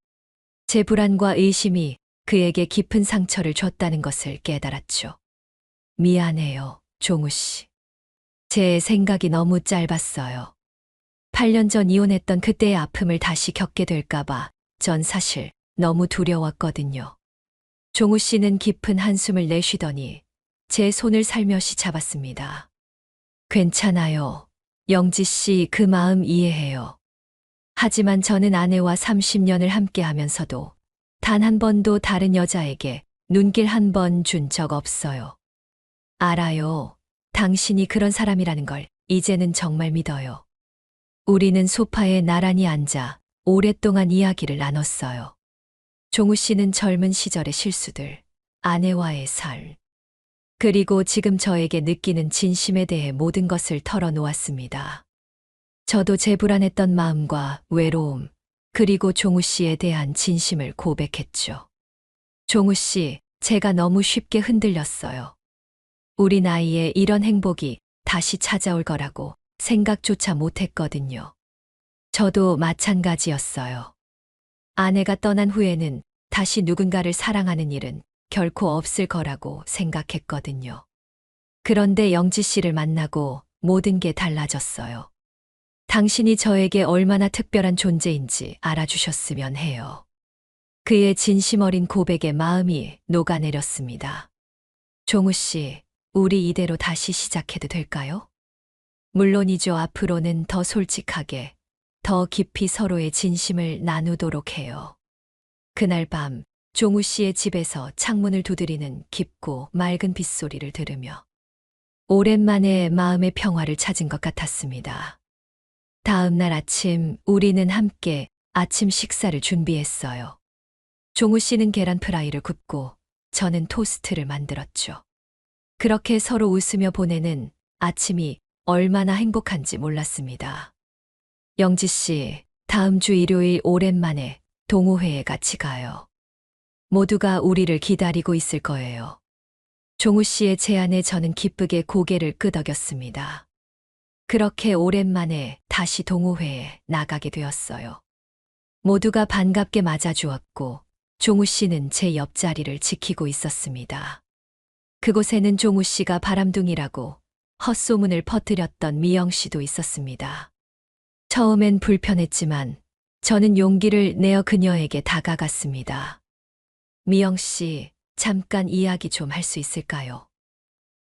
B: 제 불안과 의심이 그에게 깊은 상처를 줬다는 것을 깨달았죠. 미안해요, 종우 씨. 제 생각이 너무 짧았어요. 8년 전 이혼했던 그때의 아픔을 다시 겪게 될까봐 전 사실 너무 두려웠거든요. 종우 씨는 깊은 한숨을 내쉬더니 제 손을 살며시 잡았습니다. 괜찮아요. 영지 씨, 그 마음 이해해요. 하지만 저는 아내와 30년을 함께 하면서도 단 한 번도 다른 여자에게 눈길 한 번 준 적 없어요. 알아요. 당신이 그런 사람이라는 걸 이제는 정말 믿어요. 우리는 소파에 나란히 앉아 오랫동안 이야기를 나눴어요. 종우 씨는 젊은 시절의 실수들, 아내와의 삶, 그리고 지금 저에게 느끼는 진심에 대해 모든 것을 털어놓았습니다. 저도 제 불안했던 마음과 외로움, 그리고 종우 씨에 대한 진심을 고백했죠. 종우 씨, 제가 너무 쉽게 흔들렸어요. 우리 나이에 이런 행복이 다시 찾아올 거라고 생각조차 못했거든요. 저도 마찬가지였어요. 아내가 떠난 후에는 다시 누군가를 사랑하는 일은 결코 없을 거라고 생각했거든요. 그런데 영지 씨를 만나고 모든 게 달라졌어요. 당신이 저에게 얼마나 특별한 존재인지 알아주셨으면 해요. 그의 진심 어린 고백에 마음이 녹아내렸습니다. 종우 씨, 우리 이대로 다시 시작해도 될까요? 물론이죠. 앞으로는 더 솔직하게, 더 깊이 서로의 진심을 나누도록 해요. 그날 밤, 종우 씨의 집에서 창문을 두드리는 깊고 맑은 빗소리를 들으며 오랜만에 마음의 평화를 찾은 것 같았습니다. 다음 날 아침, 우리는 함께 아침 식사를 준비했어요. 종우 씨는 계란 프라이를 굽고 저는 토스트를 만들었죠. 그렇게 서로 웃으며 보내는 아침이 얼마나 행복한지 몰랐습니다. 영지 씨, 다음 주 일요일 오랜만에 동호회에 같이 가요. 모두가 우리를 기다리고 있을 거예요. 종우 씨의 제안에 저는 기쁘게 고개를 끄덕였습니다. 그렇게 오랜만에 다시 동호회에 나가게 되었어요. 모두가 반갑게 맞아주었고 종우 씨는 제 옆자리를 지키고 있었습니다. 그곳에는 종우 씨가 바람둥이라고 헛소문을 퍼뜨렸던 미영 씨도 있었습니다. 처음엔 불편했지만 저는 용기를 내어 그녀에게 다가갔습니다. 미영 씨, 잠깐 이야기 좀 할 수 있을까요?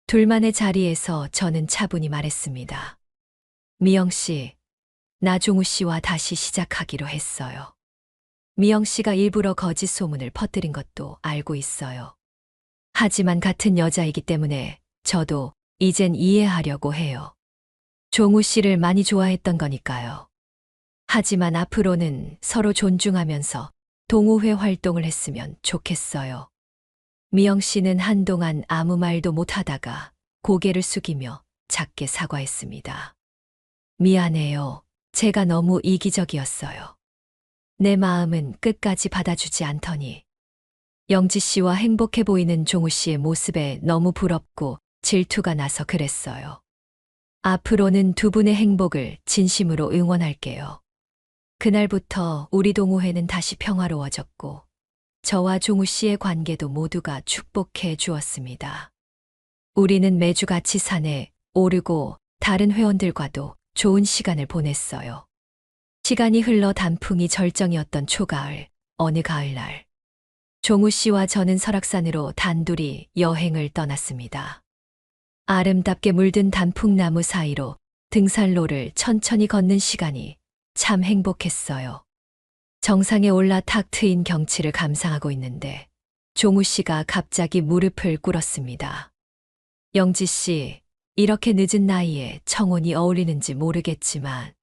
B: 둘만의 자리에서 저는 차분히 말했습니다. 미영 씨, 나 종우 씨와 다시 시작하기로 했어요. 미영 씨가 일부러 거짓 소문을 퍼뜨린 것도 알고 있어요. 하지만 같은 여자이기 때문에 저도 이젠 이해하려고 해요. 종우 씨를 많이 좋아했던 거니까요. 하지만 앞으로는 서로 존중하면서 동호회 활동을 했으면 좋겠어요. 미영 씨는 한동안 아무 말도 못하다가 고개를 숙이며 작게 사과했습니다. 미안해요. 제가 너무 이기적이었어요. 내 마음은 끝까지 받아주지 않더니 영지 씨와 행복해 보이는 종우 씨의 모습에 너무 부럽고 질투가 나서 그랬어요. 앞으로는 두 분의 행복을 진심으로 응원할게요. 그날부터 우리 동호회는 다시 평화로워졌고, 저와 종우 씨의 관계도 모두가 축복해 주었습니다. 우리는 매주 같이 산에 오르고 다른 회원들과도 좋은 시간을 보냈어요. 시간이 흘러 단풍이 절정이었던 초가을, 어느 가을날. 종우 씨와 저는 설악산으로 단둘이 여행을 떠났습니다. 아름답게 물든 단풍나무 사이로 등산로를 천천히 걷는 시간이 참 행복했어요. 정상에 올라 탁 트인 경치를 감상하고 있는데 종우 씨가 갑자기 무릎을 꿇었습니다. 영지 씨, 이렇게 늦은 나이에 청혼이 어울리는지 모르겠지만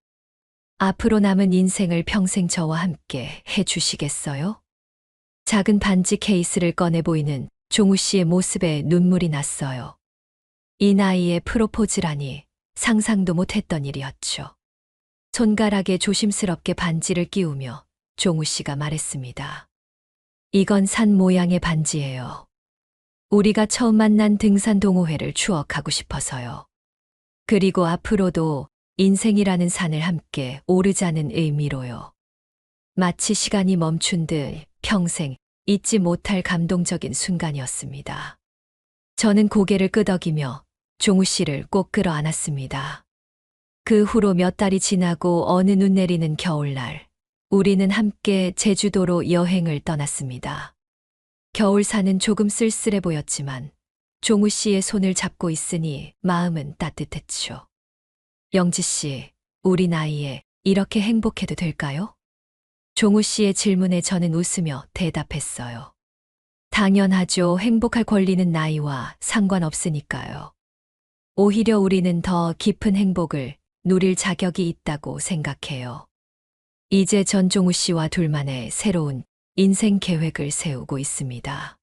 B: 앞으로 남은 인생을 평생 저와 함께 해 주시겠어요? 작은 반지 케이스를 꺼내 보이는 종우 씨의 모습에 눈물이 났어요. 이 나이에 프로포즈라니 상상도 못했던 일이었죠. 손가락에 조심스럽게 반지를 끼우며 종우 씨가 말했습니다. 이건 산 모양의 반지예요. 우리가 처음 만난 등산 동호회를 추억하고 싶어서요. 그리고 앞으로도 인생이라는 산을 함께 오르자는 의미로요. 마치 시간이 멈춘 듯 평생 잊지 못할 감동적인 순간이었습니다. 저는 고개를 끄덕이며 종우 씨를 꼭 끌어안았습니다. 그 후로 몇 달이 지나고 어느 눈 내리는 겨울날, 우리는 함께 제주도로 여행을 떠났습니다. 겨울산은 조금 쓸쓸해 보였지만 종우 씨의 손을 잡고 있으니 마음은 따뜻했죠. 영지 씨, 우리 나이에 이렇게 행복해도 될까요? 종우 씨의 질문에 저는 웃으며 대답했어요. 당연하죠. 행복할 권리는 나이와 상관없으니까요. 오히려 우리는 더 깊은 행복을 누릴 자격이 있다고 생각해요. 이제 전종우 씨와 둘만의 새로운 인생 계획을 세우고 있습니다.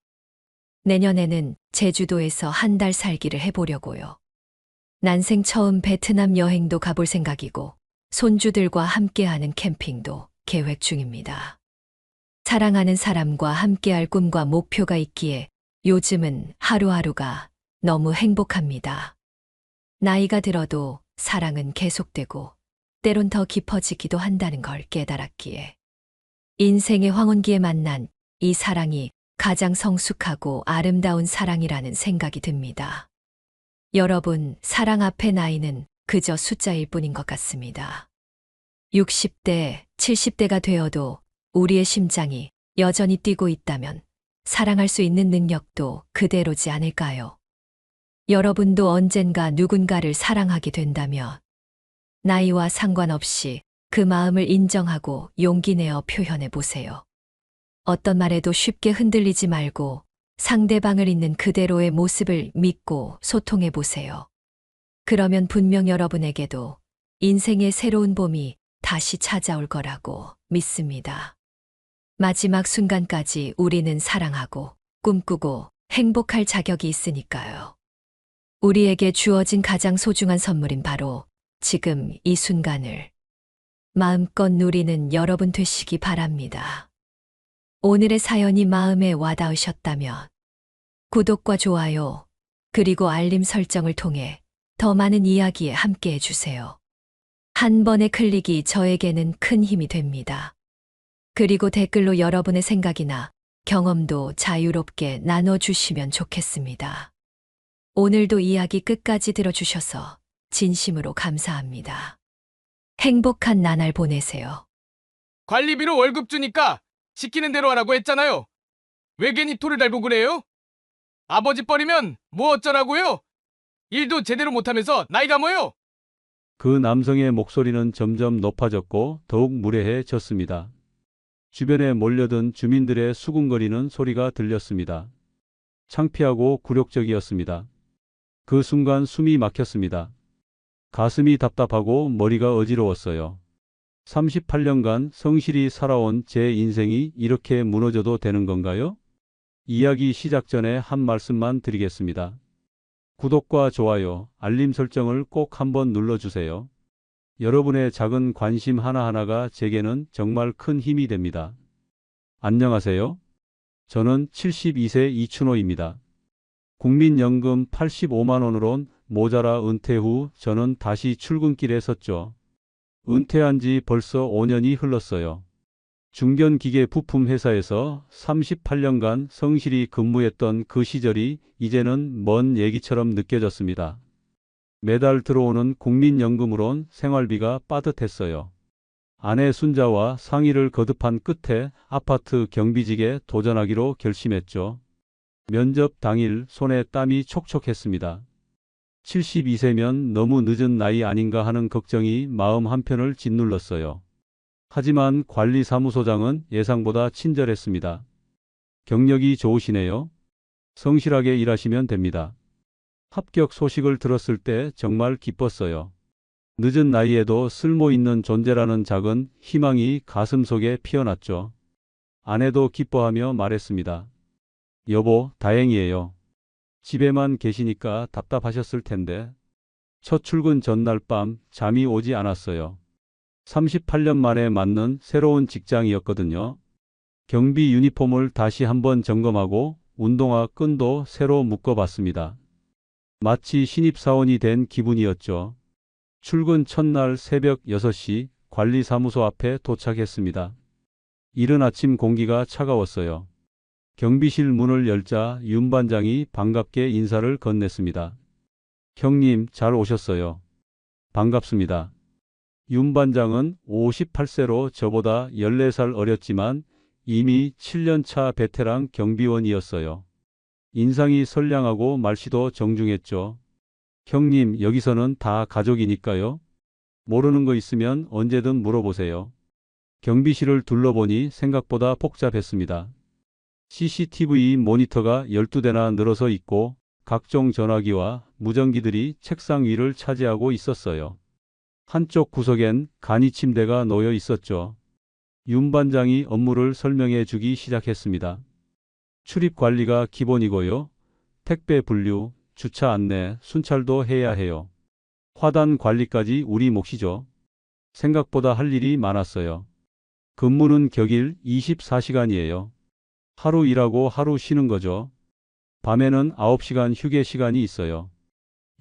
B: 내년에는 제주도에서 한 달 살기를 해보려고요. 난생 처음 베트남 여행도 가볼 생각이고 손주들과 함께하는 캠핑도 계획 중입니다. 사랑하는 사람과 함께할 꿈과 목표가 있기에 요즘은 하루하루가 너무 행복합니다. 나이가 들어도 사랑은 계속되고 때론 더 깊어지기도 한다는 걸 깨달았기에 인생의 황혼기에 만난 이 사랑이 가장 성숙하고 아름다운 사랑이라는 생각이 듭니다. 여러분, 사랑 앞의 나이는 그저 숫자일 뿐인 것 같습니다. 60대, 70대가 되어도 우리의 심장이 여전히 뛰고 있다면 사랑할 수 있는 능력도 그대로지 않을까요? 여러분도 언젠가 누군가를 사랑하게 된다면 나이와 상관없이 그 마음을 인정하고 용기 내어 표현해 보세요. 어떤 말에도 쉽게 흔들리지 말고 상대방을 있는 그대로의 모습을 믿고 소통해 보세요. 그러면 분명 여러분에게도 인생의 새로운 봄이 다시 찾아올 거라고 믿습니다. 마지막 순간까지 우리는 사랑하고 꿈꾸고 행복할 자격이 있으니까요. 우리에게 주어진 가장 소중한 선물인 바로 지금 이 순간을 마음껏 누리는 여러분 되시기 바랍니다. 오늘의 사연이 마음에 와닿으셨다면 구독과 좋아요, 그리고 알림 설정을 통해 더 많은 이야기에 함께 해주세요. 한 번의 클릭이 저에게는 큰 힘이 됩니다. 그리고 댓글로 여러분의 생각이나 경험도 자유롭게 나눠주시면 좋겠습니다. 오늘도 이야기 끝까지 들어주셔서 진심으로 감사합니다. 행복한 나날 보내세요.
C: 관리비로 월급 주니까 시키는 대로 하라고 했잖아요. 왜 괜히 토를 달고 그래요? 아버지 뻘이면 뭐 어쩌라고요? 일도 제대로 못하면서 나이가 뭐요?
A: 그 남성의 목소리는 점점 높아졌고 더욱 무례해졌습니다. 주변에 몰려든 주민들의 수군거리는 소리가 들렸습니다. 창피하고 굴욕적이었습니다. 그 순간 숨이 막혔습니다. 가슴이 답답하고 머리가 어지러웠어요. 38년간 성실히 살아온 제 인생이 이렇게 무너져도 되는 건가요? 이야기 시작 전에 한 말씀만 드리겠습니다. 구독과 좋아요, 알림 설정을 꼭 한번 눌러주세요. 여러분의 작은 관심 하나하나가 제게는 정말 큰 힘이 됩니다. 안녕하세요. 저는 72세 이춘호입니다. 국민연금 85만 원으론 모자라 은퇴 후 저는 다시 출근길에 섰죠. 은퇴한 지 벌써 5년이 흘렀어요. 중견기계 부품 회사에서 38년간 성실히 근무했던 그 시절이 이제는 먼 얘기처럼 느껴졌습니다. 매달 들어오는 국민연금으론 생활비가 빠듯했어요. 아내 순자와 상의를 거듭한 끝에 아파트 경비직에 도전하기로 결심했죠. 면접 당일 손에 땀이 촉촉했습니다. 72세면 너무 늦은 나이 아닌가 하는 걱정이 마음 한편을 짓눌렀어요. 하지만 관리사무소장은 예상보다 친절했습니다. 경력이 좋으시네요. 성실하게 일하시면 됩니다. 합격 소식을 들었을 때 정말 기뻤어요. 늦은 나이에도 쓸모 있는 존재라는 작은 희망이 가슴속에 피어났죠. 아내도 기뻐하며 말했습니다. 여보, 다행이에요. 집에만 계시니까 답답하셨을 텐데. 첫 출근 전날 밤 잠이 오지 않았어요. 38년 만에 맞는 새로운 직장이었거든요. 경비 유니폼을 다시 한번 점검하고 운동화 끈도 새로 묶어봤습니다. 마치 신입사원이 된 기분이었죠. 출근 첫날 새벽 6시 관리사무소 앞에 도착했습니다. 이른 아침 공기가 차가웠어요. 경비실 문을 열자 윤 반장이 반갑게 인사를 건넸습니다. 형님, 잘 오셨어요. 반갑습니다. 윤 반장은 58세로 저보다 14살 어렸지만 이미 7년차 베테랑 경비원이었어요. 인상이 선량하고 말씨도 정중했죠. 형님, 여기서는 다 가족이니까요. 모르는 거 있으면 언제든 물어보세요. 경비실을 둘러보니 생각보다 복잡했습니다. CCTV 모니터가 12대나 늘어서 있고 각종 전화기와 무전기들이 책상 위를 차지하고 있었어요. 한쪽 구석엔 간이 침대가 놓여 있었죠. 윤 반장이 업무를 설명해 주기 시작했습니다. 출입 관리가 기본이고요. 택배 분류, 주차 안내, 순찰도 해야 해요. 화단 관리까지 우리 몫이죠. 생각보다 할 일이 많았어요. 근무는 격일 24시간이에요. 하루 일하고 하루 쉬는 거죠. 밤에는 9시간 휴게 시간이 있어요.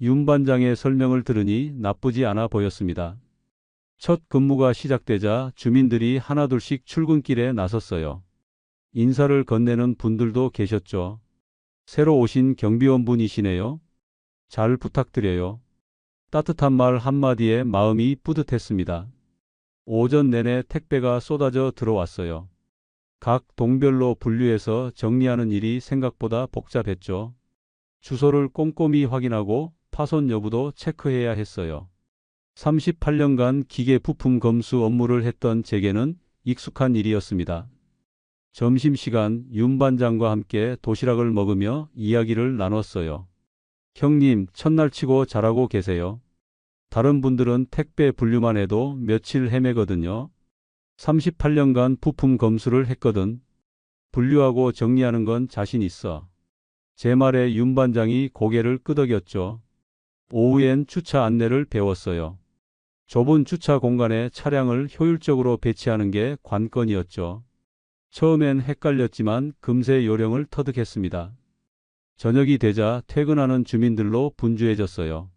A: 윤 반장의 설명을 들으니 나쁘지 않아 보였습니다. 첫 근무가 시작되자 주민들이 하나둘씩 출근길에 나섰어요. 인사를 건네는 분들도 계셨죠. 새로 오신 경비원분이시네요. 잘 부탁드려요. 따뜻한 말 한마디에 마음이 뿌듯했습니다. 오전 내내 택배가 쏟아져 들어왔어요. 각 동별로 분류해서 정리하는 일이 생각보다 복잡했죠. 주소를 꼼꼼히 확인하고 파손 여부도 체크해야 했어요. 38년간 기계 부품 검수 업무를 했던 제게는 익숙한 일이었습니다. 점심시간 윤 반장과 함께 도시락을 먹으며 이야기를 나눴어요. 형님, 첫날 치고 잘하고 계세요. 다른 분들은 택배 분류만 해도 며칠 헤매거든요. 38년간 부품 검수를 했거든. 분류하고 정리하는 건 자신 있어. 제 말에 윤 반장이 고개를 끄덕였죠. 오후엔 주차 안내를 배웠어요. 좁은 주차 공간에 차량을 효율적으로 배치하는 게 관건이었죠. 처음엔 헷갈렸지만 금세 요령을 터득했습니다. 저녁이 되자 퇴근하는 주민들로 분주해졌어요.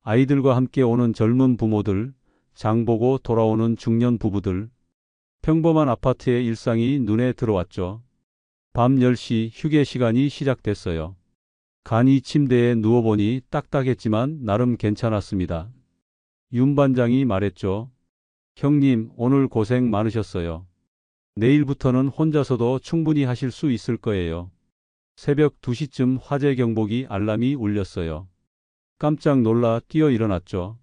A: 아이들과 함께 오는 젊은 부모들, 장 보고 돌아오는 중년 부부들. 평범한 아파트의 일상이 눈에 들어왔죠. 밤 10시 휴게 시간이 시작됐어요. 간이 침대에 누워보니 딱딱했지만 나름 괜찮았습니다. 윤 반장이 말했죠. 형님, 오늘 고생 많으셨어요. 내일부터는 혼자서도 충분히 하실 수 있을 거예요. 새벽 2시쯤 화재 경보기 알람이 울렸어요. 깜짝 놀라 뛰어 일어났죠.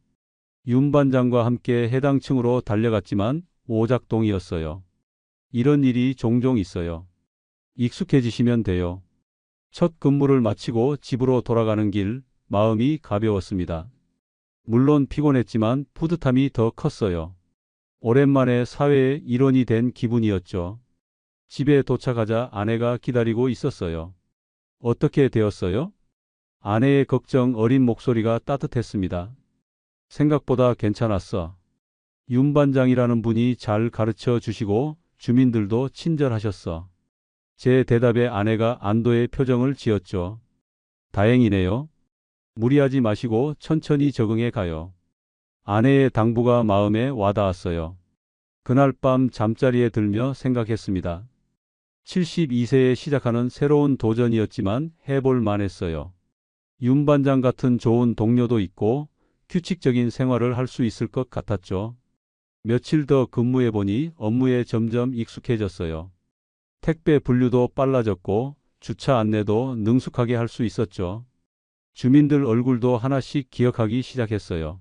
A: 윤 반장과 함께 해당 층으로 달려갔지만 오작동이었어요. 이런 일이 종종 있어요. 익숙해지시면 돼요. 첫 근무를 마치고 집으로 돌아가는 길, 마음이 가벼웠습니다. 물론 피곤했지만 뿌듯함이 더 컸어요. 오랜만에 사회의 일원이 된 기분이었죠. 집에 도착하자 아내가 기다리고 있었어요. 어떻게 되었어요? 아내의 걱정 어린 목소리가 따뜻했습니다. 생각보다 괜찮았어. 윤 반장이라는 분이 잘 가르쳐 주시고 주민들도 친절하셨어. 제 대답에 아내가 안도의 표정을 지었죠. 다행이네요. 무리하지 마시고 천천히 적응해 가요. 아내의 당부가 마음에 와닿았어요. 그날 밤 잠자리에 들며 생각했습니다. 72세에 시작하는 새로운 도전이었지만 해볼 만했어요. 윤 반장 같은 좋은 동료도 있고 규칙적인 생활을 할 수 있을 것 같았죠. 며칠 더 근무해 보니 업무에 점점 익숙해졌어요. 택배 분류도 빨라졌고 주차 안내도 능숙하게 할 수 있었죠. 주민들 얼굴도 하나씩 기억하기 시작했어요.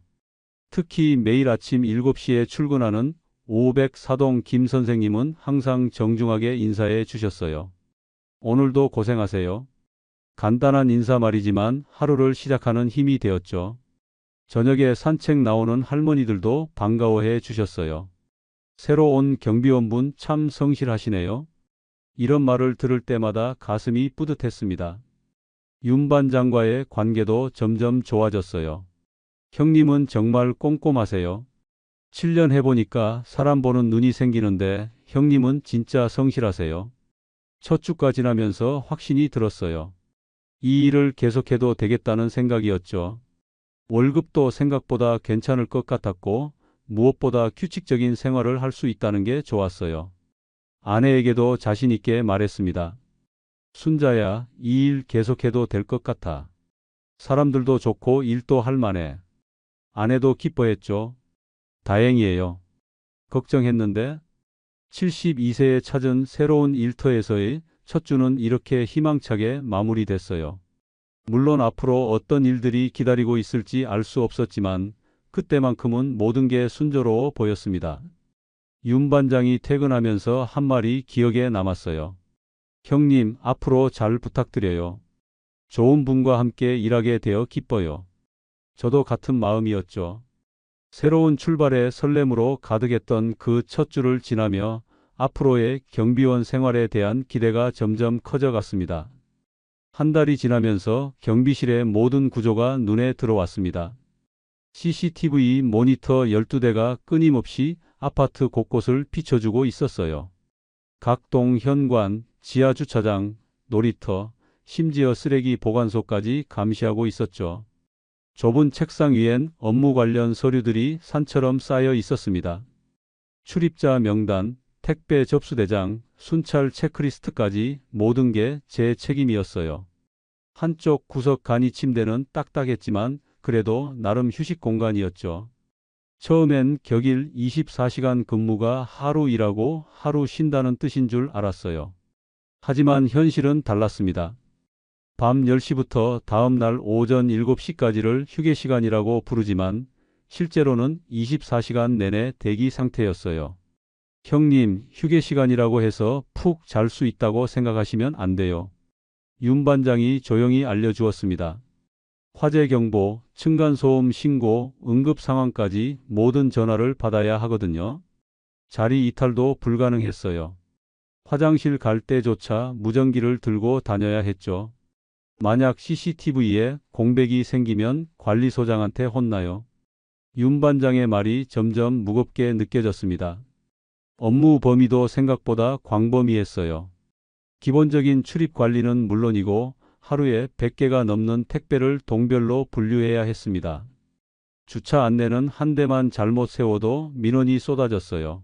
A: 특히 매일 아침 7시에 출근하는 504동 김 선생님은 항상 정중하게 인사해 주셨어요. 오늘도 고생하세요. 간단한 인사말이지만 하루를 시작하는 힘이 되었죠. 저녁에 산책 나오는 할머니들도 반가워해 주셨어요. 새로 온 경비원분 참 성실하시네요. 이런 말을 들을 때마다 가슴이 뿌듯했습니다. 윤 반장과의 관계도 점점 좋아졌어요. 형님은 정말 꼼꼼하세요. 7년 해보니까 사람 보는 눈이 생기는데 형님은 진짜 성실하세요. 첫 주가 지나면서 확신이 들었어요. 이 일을 계속해도 되겠다는 생각이었죠. 월급도 생각보다 괜찮을 것 같았고 무엇보다 규칙적인 생활을 할 수 있다는 게 좋았어요. 아내에게도 자신 있게 말했습니다. 순자야, 이 일 계속해도 될 것 같아. 사람들도 좋고 일도 할 만해. 아내도 기뻐했죠. 다행이에요. 걱정했는데 72세에 찾은 새로운 일터에서의 첫 주는 이렇게 희망차게 마무리됐어요. 물론 앞으로 어떤 일들이 기다리고 있을지 알 수 없었지만 그때만큼은 모든 게 순조로워 보였습니다. 윤 반장이 퇴근하면서 한 말이 기억에 남았어요. 형님, 앞으로 잘 부탁드려요. 좋은 분과 함께 일하게 되어 기뻐요. 저도 같은 마음이었죠. 새로운 출발의 설렘으로 가득했던 그 첫 주를 지나며 앞으로의 경비원 생활에 대한 기대가 점점 커져갔습니다. 한 달이 지나면서 경비실의 모든 구조가 눈에 들어왔습니다. CCTV 모니터 12대가 끊임없이 아파트 곳곳을 비춰주고 있었어요. 각 동 현관, 지하 주차장, 놀이터, 심지어 쓰레기 보관소까지 감시하고 있었죠. 좁은 책상 위엔 업무 관련 서류들이 산처럼 쌓여 있었습니다. 출입자 명단, 택배 접수 대장, 순찰 체크리스트까지 모든 게 제 책임이었어요. 한쪽 구석 간이 침대는 딱딱했지만 그래도 나름 휴식 공간이었죠. 처음엔 격일 24시간 근무가 하루 일하고 하루 쉰다는 뜻인 줄 알았어요. 하지만 현실은 달랐습니다. 밤 10시부터 다음 날 오전 7시까지를 휴게 시간이라고 부르지만 실제로는 24시간 내내 대기 상태였어요. 형님, 휴게 시간이라고 해서 푹 잘 수 있다고 생각하시면 안 돼요. 윤 반장이 조용히 알려주었습니다. 화재 경보, 층간소음 신고, 응급 상황까지 모든 전화를 받아야 하거든요. 자리 이탈도 불가능했어요. 화장실 갈 때조차 무전기를 들고 다녀야 했죠. 만약 CCTV에 공백이 생기면 관리소장한테 혼나요. 윤 반장의 말이 점점 무겁게 느껴졌습니다. 업무 범위도 생각보다 광범위했어요. 기본적인 출입 관리는 물론이고 하루에 100개가 넘는 택배를 동별로 분류해야 했습니다. 주차 안내는 한 대만 잘못 세워도 민원이 쏟아졌어요.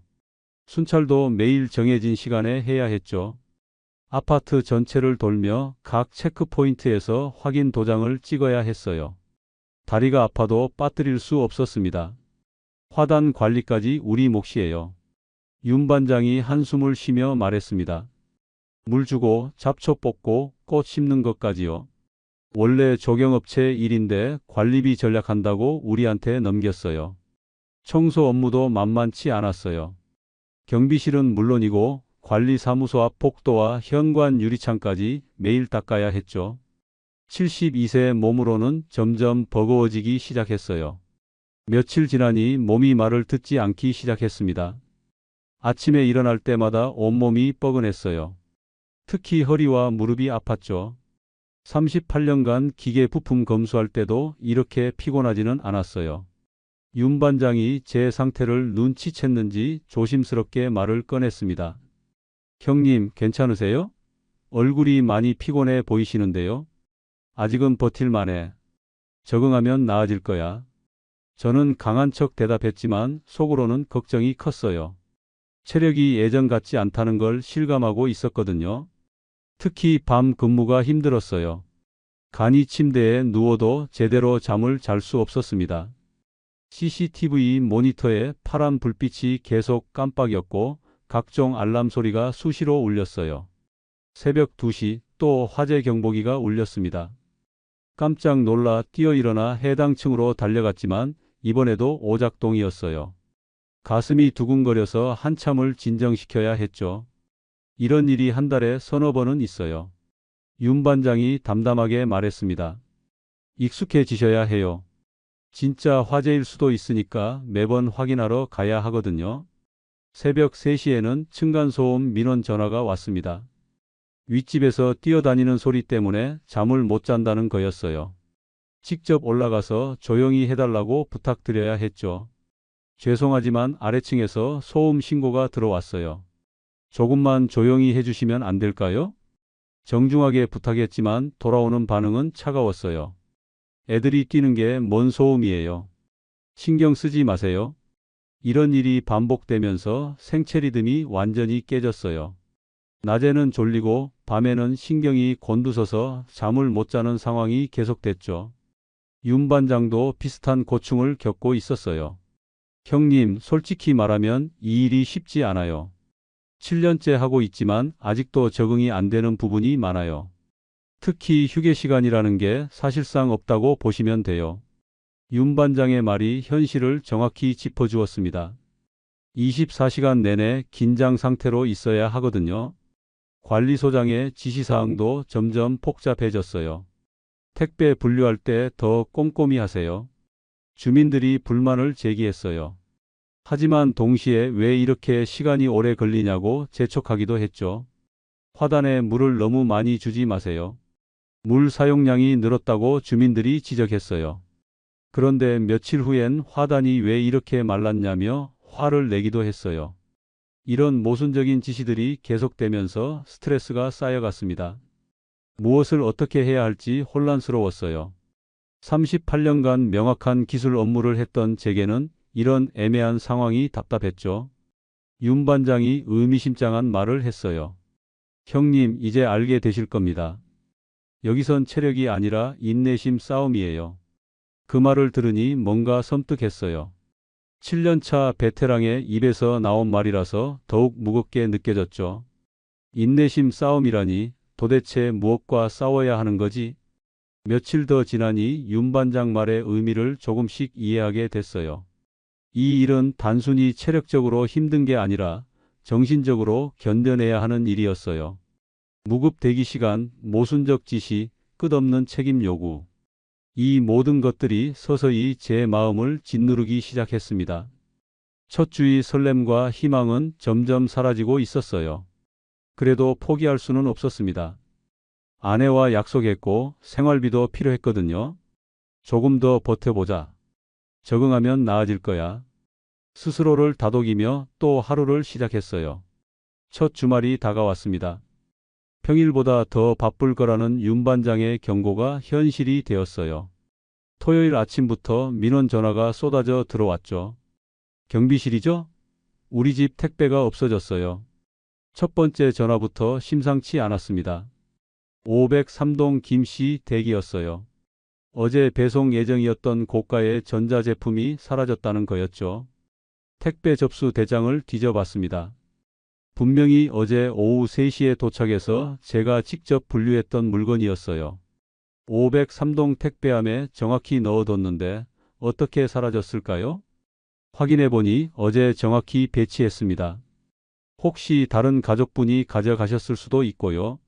A: 순찰도 매일 정해진 시간에 해야 했죠. 아파트 전체를 돌며 각 체크포인트에서 확인 도장을 찍어야 했어요. 다리가 아파도 빠뜨릴 수 없었습니다. 화단 관리까지 우리 몫이에요. 윤 반장이 한숨을 쉬며 말했습니다. 물 주고 잡초 뽑고 꽃 심는 것까지요. 원래 조경업체 일인데 관리비 전략한다고 우리한테 넘겼어요. 청소 업무도 만만치 않았어요. 경비실은 물론이고 관리사무소 앞 복도와 현관 유리창까지 매일 닦아야 했죠. 72세의 몸으로는 점점 버거워지기 시작했어요. 며칠 지나니 몸이 말을 듣지 않기 시작했습니다. 아침에 일어날 때마다 온몸이 뻐근했어요. 특히 허리와 무릎이 아팠죠. 38년간 기계 부품 검수할 때도 이렇게 피곤하지는 않았어요. 윤 반장이 제 상태를 눈치챘는지 조심스럽게 말을 꺼냈습니다. 형님, 괜찮으세요? 얼굴이 많이 피곤해 보이시는데요. 아직은 버틸만해. 적응하면 나아질 거야. 저는 강한 척 대답했지만 속으로는 걱정이 컸어요. 체력이 예전 같지 않다는 걸 실감하고 있었거든요. 특히 밤 근무가 힘들었어요. 간이 침대에 누워도 제대로 잠을 잘 수 없었습니다. CCTV 모니터에 파란 불빛이 계속 깜빡였고 각종 알람 소리가 수시로 울렸어요. 새벽 2시 또 화재 경보기가 울렸습니다. 깜짝 놀라 뛰어 일어나 해당 층으로 달려갔지만 이번에도 오작동이었어요. 가슴이 두근거려서 한참을 진정시켜야 했죠. 이런 일이 한 달에 서너 번은 있어요. 윤 반장이 담담하게 말했습니다. 익숙해지셔야 해요. 진짜 화재일 수도 있으니까 매번 확인하러 가야 하거든요. 새벽 3시에는 층간소음 민원 전화가 왔습니다. 윗집에서 뛰어다니는 소리 때문에 잠을 못 잔다는 거였어요. 직접 올라가서 조용히 해달라고 부탁드려야 했죠. 죄송하지만 아래층에서 소음 신고가 들어왔어요. 조금만 조용히 해주시면 안 될까요? 정중하게 부탁했지만 돌아오는 반응은 차가웠어요. 애들이 뛰는 게 뭔 소음이에요. 신경 쓰지 마세요. 이런 일이 반복되면서 생체 리듬이 완전히 깨졌어요. 낮에는 졸리고 밤에는 신경이 곤두서서 잠을 못 자는 상황이 계속됐죠. 윤 반장도 비슷한 고충을 겪고 있었어요. 형님, 솔직히 말하면 이 일이 쉽지 않아요. 7년째 하고 있지만 아직도 적응이 안 되는 부분이 많아요. 특히 휴게 시간이라는 게 사실상 없다고 보시면 돼요. 윤 반장의 말이 현실을 정확히 짚어주었습니다. 24시간 내내 긴장 상태로 있어야 하거든요. 관리소장의 지시사항도 점점 복잡해졌어요. 택배 분류할 때 더 꼼꼼히 하세요. 주민들이 불만을 제기했어요. 하지만 동시에 왜 이렇게 시간이 오래 걸리냐고 재촉하기도 했죠. 화단에 물을 너무 많이 주지 마세요. 물 사용량이 늘었다고 주민들이 지적했어요. 그런데 며칠 후엔 화단이 왜 이렇게 말랐냐며 화를 내기도 했어요. 이런 모순적인 지시들이 계속되면서 스트레스가 쌓여갔습니다. 무엇을 어떻게 해야 할지 혼란스러웠어요. 38년간 명확한 기술 업무를 했던 제게는 이런 애매한 상황이 답답했죠. 윤 반장이 의미심장한 말을 했어요. 형님, 이제 알게 되실 겁니다. 여기선 체력이 아니라 인내심 싸움이에요. 그 말을 들으니 뭔가 섬뜩했어요. 7년차 베테랑의 입에서 나온 말이라서 더욱 무겁게 느껴졌죠. 인내심 싸움이라니 도대체 무엇과 싸워야 하는 거지? 며칠 더 지나니 윤 반장 말의 의미를 조금씩 이해하게 됐어요. 이 일은 단순히 체력적으로 힘든 게 아니라 정신적으로 견뎌내야 하는 일이었어요. 무급 대기 시간, 모순적 지시, 끝없는 책임 요구. 이 모든 것들이 서서히 제 마음을 짓누르기 시작했습니다. 첫 주의 설렘과 희망은 점점 사라지고 있었어요. 그래도 포기할 수는 없었습니다. 아내와 약속했고 생활비도 필요했거든요. 조금 더 버텨보자. 적응하면 나아질 거야. 스스로를 다독이며 또 하루를 시작했어요. 첫 주말이 다가왔습니다. 평일보다 더 바쁠 거라는 윤 반장의 경고가 현실이 되었어요. 토요일 아침부터 민원 전화가 쏟아져 들어왔죠. 경비실이죠? 우리 집 택배가 없어졌어요. 첫 번째 전화부터 심상치 않았습니다. 503동 김씨 댁이었어요. 어제 배송 예정이었던 고가의 전자제품이 사라졌다는 거였죠. 택배 접수 대장을 뒤져봤습니다. 분명히 어제 오후 3시에 도착해서 제가 직접 분류했던 물건이었어요. 503동 택배함에 정확히 넣어뒀는데 어떻게 사라졌을까요? 확인해보니 어제 정확히 배치했습니다. 혹시 다른 가족분이 가져가셨을 수도 있고요.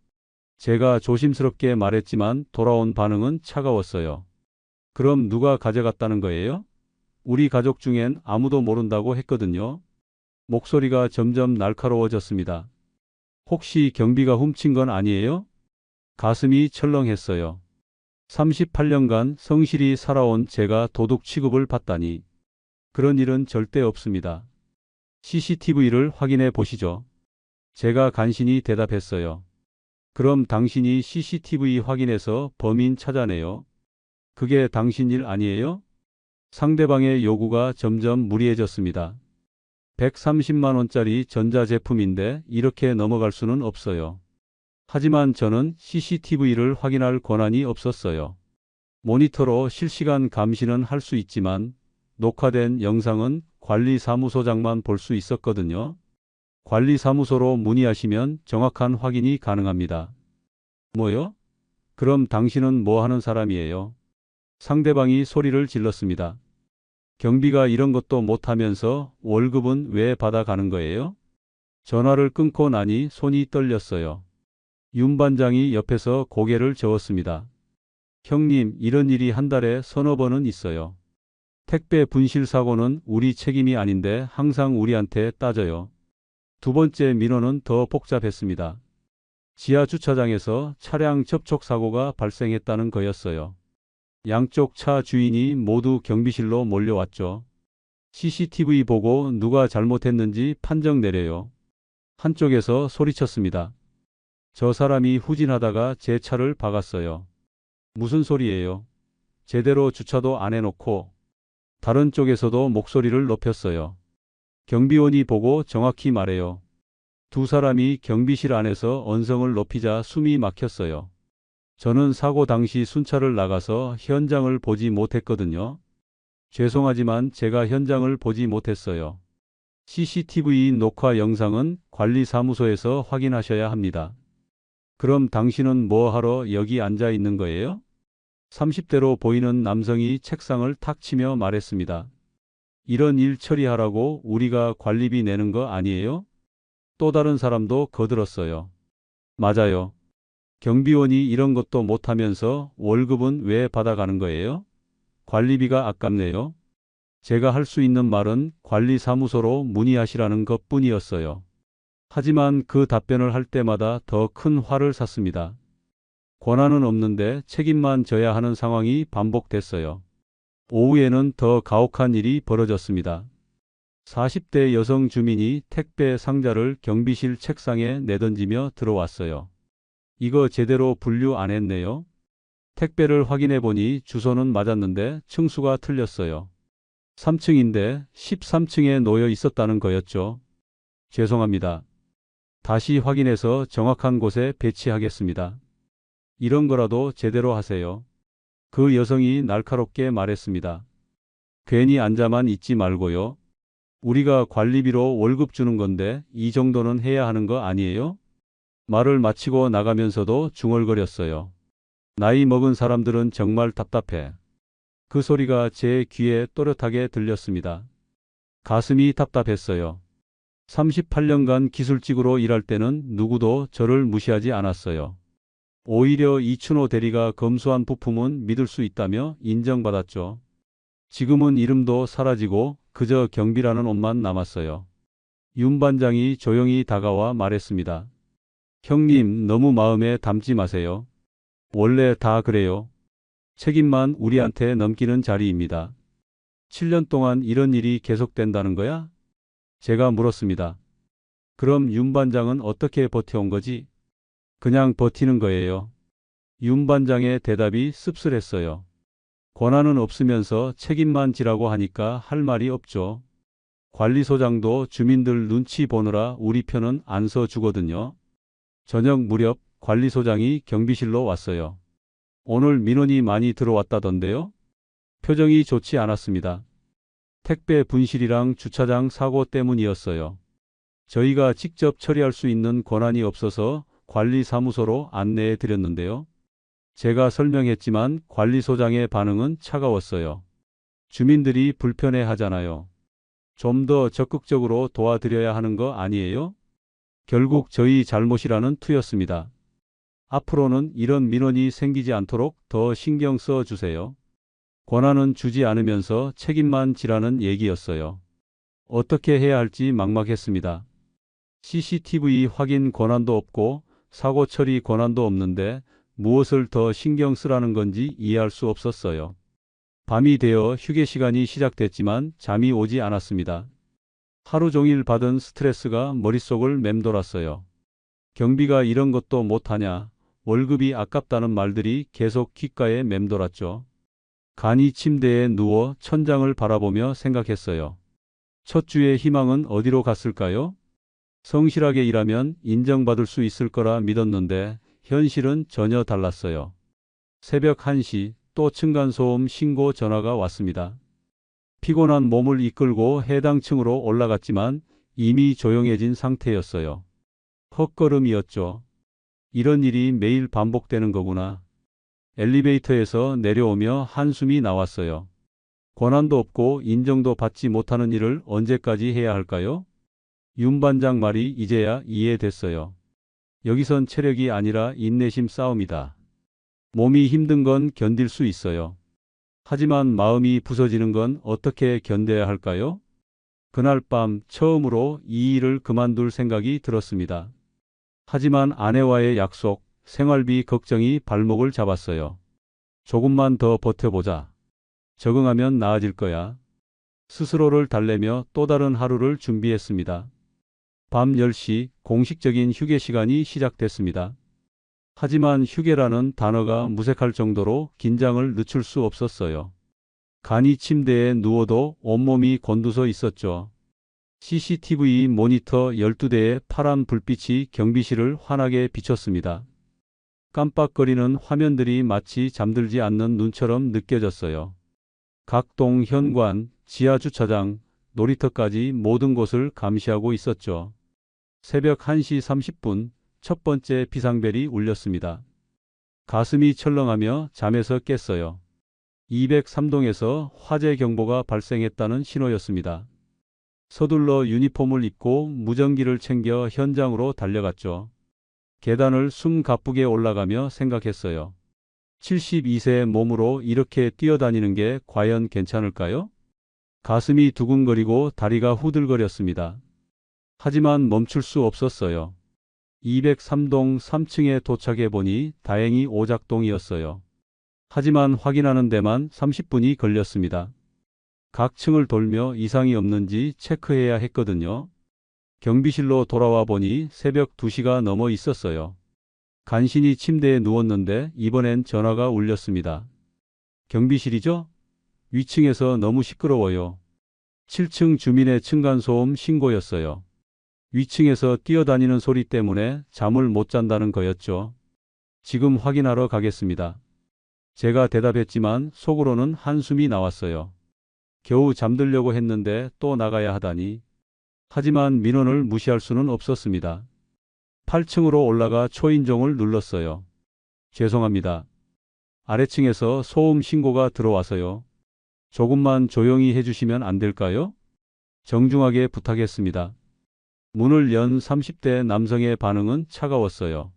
A: 제가 조심스럽게 말했지만 돌아온 반응은 차가웠어요. 그럼 누가 가져갔다는 거예요? 우리 가족 중엔 아무도 모른다고 했거든요. 목소리가 점점 날카로워졌습니다. 혹시 경비가 훔친 건 아니에요? 가슴이 철렁했어요. 38년간 성실히 살아온 제가 도둑 취급을 받다니. 그런 일은 절대 없습니다. CCTV를 확인해 보시죠. 제가 간신히 대답했어요. 그럼 당신이 CCTV 확인해서 범인 찾아내요. 그게 당신 일 아니에요? 상대방의 요구가 점점 무리해졌습니다. 130만 원짜리 전자제품인데 이렇게 넘어갈 수는 없어요. 하지만 저는 CCTV를 확인할 권한이 없었어요. 모니터로 실시간 감시는 할 수 있지만 녹화된 영상은 관리사무소장만 볼 수 있었거든요. 관리사무소로 문의하시면 정확한 확인이 가능합니다. 뭐요? 그럼 당신은 뭐 하는 사람이에요? 상대방이 소리를 질렀습니다. 경비가 이런 것도 못하면서 월급은 왜 받아가는 거예요? 전화를 끊고 나니 손이 떨렸어요. 윤 반장이 옆에서 고개를 저었습니다. 형님, 이런 일이 한 달에 서너 번은 있어요. 택배 분실 사고는 우리 책임이 아닌데 항상 우리한테 따져요. 두 번째 민원은 더 복잡했습니다. 지하 주차장에서 차량 접촉 사고가 발생했다는 거였어요. 양쪽 차 주인이 모두 경비실로 몰려왔죠. CCTV 보고 누가 잘못했는지 판정 내려요. 한쪽에서 소리쳤습니다. 저 사람이 후진하다가 제 차를 박았어요. 무슨 소리예요? 제대로 주차도 안 해놓고. 다른 쪽에서도 목소리를 높였어요. 경비원이 보고 정확히 말해요. 두 사람이 경비실 안에서 언성을 높이자 숨이 막혔어요. 저는 사고 당시 순찰을 나가서 현장을 보지 못했거든요. 죄송하지만 제가 현장을 보지 못했어요. CCTV 녹화 영상은 관리사무소에서 확인하셔야 합니다. 그럼 당신은 뭐 하러 여기 앉아 있는 거예요? 30대로 보이는 남성이 책상을 탁 치며 말했습니다. 이런 일 처리하라고 우리가 관리비 내는 거 아니에요? 또 다른 사람도 거들었어요. 맞아요. 경비원이 이런 것도 못하면서 월급은 왜 받아가는 거예요? 관리비가 아깝네요. 제가 할 수 있는 말은 관리사무소로 문의하시라는 것뿐이었어요. 하지만 그 답변을 할 때마다 더 큰 화를 샀습니다. 권한은 없는데 책임만 져야 하는 상황이 반복됐어요. 오후에는 더 가혹한 일이 벌어졌습니다. 40대 여성 주민이 택배 상자를 경비실 책상에 내던지며 들어왔어요. 이거 제대로 분류 안 했네요. 택배를 확인해 보니 주소는 맞았는데 층수가 틀렸어요. 3층인데 13층에 놓여 있었다는 거였죠. 죄송합니다. 다시 확인해서 정확한 곳에 배치하겠습니다. 이런 거라도 제대로 하세요. 그 여성이 날카롭게 말했습니다. 괜히 앉아만 있지 말고요. 우리가 관리비로 월급 주는 건데 이 정도는 해야 하는 거 아니에요? 말을 마치고 나가면서도 중얼거렸어요. 나이 먹은 사람들은 정말 답답해. 그 소리가 제 귀에 또렷하게 들렸습니다. 가슴이 답답했어요. 38년간 기술직으로 일할 때는 누구도 저를 무시하지 않았어요. 오히려 이춘호 대리가 검수한 부품은 믿을 수 있다며 인정받았죠. 지금은 이름도 사라지고 그저 경비라는 옷만 남았어요. 윤 반장이 조용히 다가와 말했습니다. 형님, 너무 마음에 담지 마세요. 원래 다 그래요. 책임만 우리한테 넘기는 자리입니다. 7년 동안 이런 일이 계속된다는 거야? 제가 물었습니다. 그럼 윤 반장은 어떻게 버텨온 거지? 그냥 버티는 거예요. 윤 반장의 대답이 씁쓸했어요. 권한은 없으면서 책임만 지라고 하니까 할 말이 없죠. 관리소장도 주민들 눈치 보느라 우리 편은 안 서주거든요. 저녁 무렵 관리소장이 경비실로 왔어요. 오늘 민원이 많이 들어왔다던데요? 표정이 좋지 않았습니다. 택배 분실이랑 주차장 사고 때문이었어요. 저희가 직접 처리할 수 있는 권한이 없어서 관리사무소로 안내해 드렸는데요. 제가 설명했지만 관리소장의 반응은 차가웠어요. 주민들이 불편해 하잖아요. 좀 더 적극적으로 도와드려야 하는 거 아니에요? 결국 저희 잘못이라는 투였습니다. 앞으로는 이런 민원이 생기지 않도록 더 신경 써 주세요. 권한은 주지 않으면서 책임만 지라는 얘기였어요. 어떻게 해야 할지 막막했습니다. CCTV 확인 권한도 없고 사고 처리 권한도 없는데 무엇을 더 신경 쓰라는 건지 이해할 수 없었어요. 밤이 되어 휴게 시간이 시작됐지만 잠이 오지 않았습니다. 하루 종일 받은 스트레스가 머릿속을 맴돌았어요. 경비가 이런 것도 못하냐. 월급이 아깝다는 말들이 계속 귓가에 맴돌았죠. 간이 침대에 누워 천장을 바라보며 생각했어요. 첫 주의 희망은 어디로 갔을까요? 성실하게 일하면 인정받을 수 있을 거라 믿었는데 현실은 전혀 달랐어요. 새벽 1시 또 층간소음 신고 전화가 왔습니다. 피곤한 몸을 이끌고 해당 층으로 올라갔지만 이미 조용해진 상태였어요. 헛걸음이었죠. 이런 일이 매일 반복되는 거구나. 엘리베이터에서 내려오며 한숨이 나왔어요. 권한도 없고 인정도 받지 못하는 일을 언제까지 해야 할까요? 윤 반장 말이 이제야 이해됐어요. 여기선 체력이 아니라 인내심 싸움이다. 몸이 힘든 건 견딜 수 있어요. 하지만 마음이 부서지는 건 어떻게 견뎌야 할까요? 그날 밤 처음으로 이 일을 그만둘 생각이 들었습니다. 하지만 아내와의 약속, 생활비 걱정이 발목을 잡았어요. 조금만 더 버텨보자. 적응하면 나아질 거야. 스스로를 달래며 또 다른 하루를 준비했습니다. 밤 10시 공식적인 휴게 시간이 시작됐습니다. 하지만 휴게라는 단어가 무색할 정도로 긴장을 늦출 수 없었어요. 간이 침대에 누워도 온몸이 곤두서 있었죠. CCTV 모니터 12대의 파란 불빛이 경비실을 환하게 비췄습니다. 깜빡거리는 화면들이 마치 잠들지 않는 눈처럼 느껴졌어요. 각 동 현관, 지하주차장, 놀이터까지 모든 곳을 감시하고 있었죠. 새벽 1시 30분 첫 번째 비상벨이 울렸습니다. 가슴이 철렁하며 잠에서 깼어요. 203동에서 화재 경보가 발생했다는 신호였습니다. 서둘러 유니폼을 입고 무전기를 챙겨 현장으로 달려갔죠. 계단을 숨 가쁘게 올라가며 생각했어요. 72세의 몸으로 이렇게 뛰어다니는 게 과연 괜찮을까요? 가슴이 두근거리고 다리가 후들거렸습니다. 하지만 멈출 수 없었어요. 203동 3층에 도착해 보니 다행히 오작동이었어요. 하지만 확인하는 데만 30분이 걸렸습니다. 각 층을 돌며 이상이 없는지 체크해야 했거든요. 경비실로 돌아와 보니 새벽 2시가 넘어 있었어요. 간신히 침대에 누웠는데 이번엔 전화가 울렸습니다. 경비실이죠? 위층에서 너무 시끄러워요. 7층 주민의 층간소음 신고였어요. 위층에서 뛰어다니는 소리 때문에 잠을 못 잔다는 거였죠. 지금 확인하러 가겠습니다. 제가 대답했지만 속으로는 한숨이 나왔어요. 겨우 잠들려고 했는데 또 나가야 하다니. 하지만 민원을 무시할 수는 없었습니다. 8층으로 올라가 초인종을 눌렀어요. 죄송합니다. 아래층에서 소음 신고가 들어와서요. 조금만 조용히 해주시면 안 될까요? 정중하게 부탁했습니다. 문을 연 30대 남성의 반응은 차가웠어요.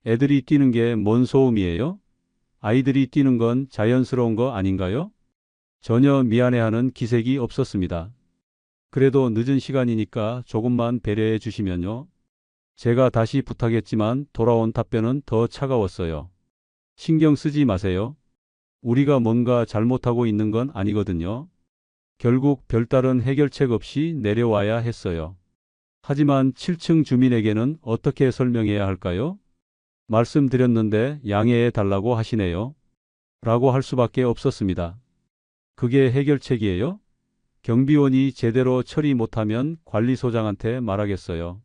A: 애들이 뛰는 게 뭔 소음이에요? 아이들이 뛰는 건 자연스러운 거 아닌가요? 전혀 미안해하는 기색이 없었습니다. 그래도 늦은 시간이니까 조금만 배려해 주시면요. 제가 다시 부탁했지만 돌아온 답변은 더 차가웠어요. 신경 쓰지 마세요. 우리가 뭔가 잘못하고 있는 건 아니거든요. 결국 별다른 해결책 없이 내려와야 했어요. 하지만 7층 주민에게는 어떻게 설명해야 할까요? 말씀드렸는데 양해해 달라고 하시네요. 라고 할 수밖에 없었습니다. 그게 해결책이에요? 경비원이 제대로 처리 못하면 관리소장한테 말하겠어요.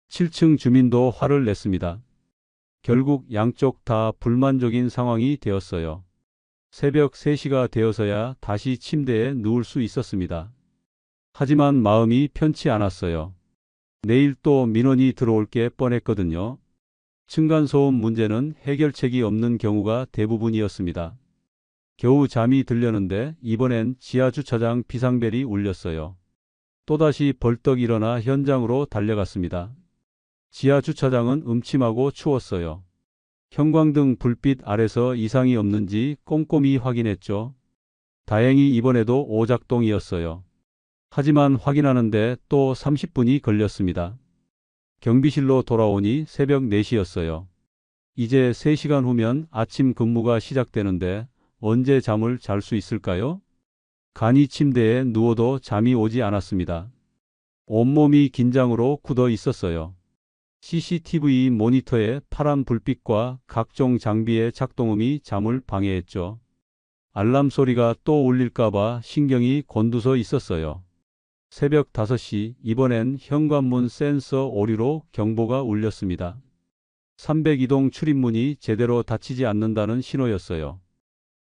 A: 7층 주민도 화를 냈습니다. 결국 양쪽 다 불만족인 상황이 되었어요. 새벽 3시가 되어서야 다시 침대에 누울 수 있었습니다. 하지만 마음이 편치 않았어요. 내일 또 민원이 들어올 게 뻔했거든요. 층간소음 문제는 해결책이 없는 경우가 대부분이었습니다. 겨우 잠이 들려는데 이번엔 지하주차장 비상벨이 울렸어요. 또다시 벌떡 일어나 현장으로 달려갔습니다. 지하주차장은 음침하고 추웠어요. 형광등 불빛 아래서 이상이 없는지 꼼꼼히 확인했죠. 다행히 이번에도 오작동이었어요. 하지만 확인하는데 또 30분이 걸렸습니다. 경비실로 돌아오니 새벽 4시였어요. 이제 3시간 후면 아침 근무가 시작되는데 언제 잠을 잘 수 있을까요? 간이 침대에 누워도 잠이 오지 않았습니다. 온몸이 긴장으로 굳어 있었어요. CCTV 모니터의 파란 불빛과 각종 장비의 작동음이 잠을 방해했죠. 알람 소리가 또 울릴까봐 신경이 곤두서 있었어요. 새벽 5시, 이번엔 현관문 센서 오류로 경보가 울렸습니다. 302동 출입문이 제대로 닫히지 않는다는 신호였어요.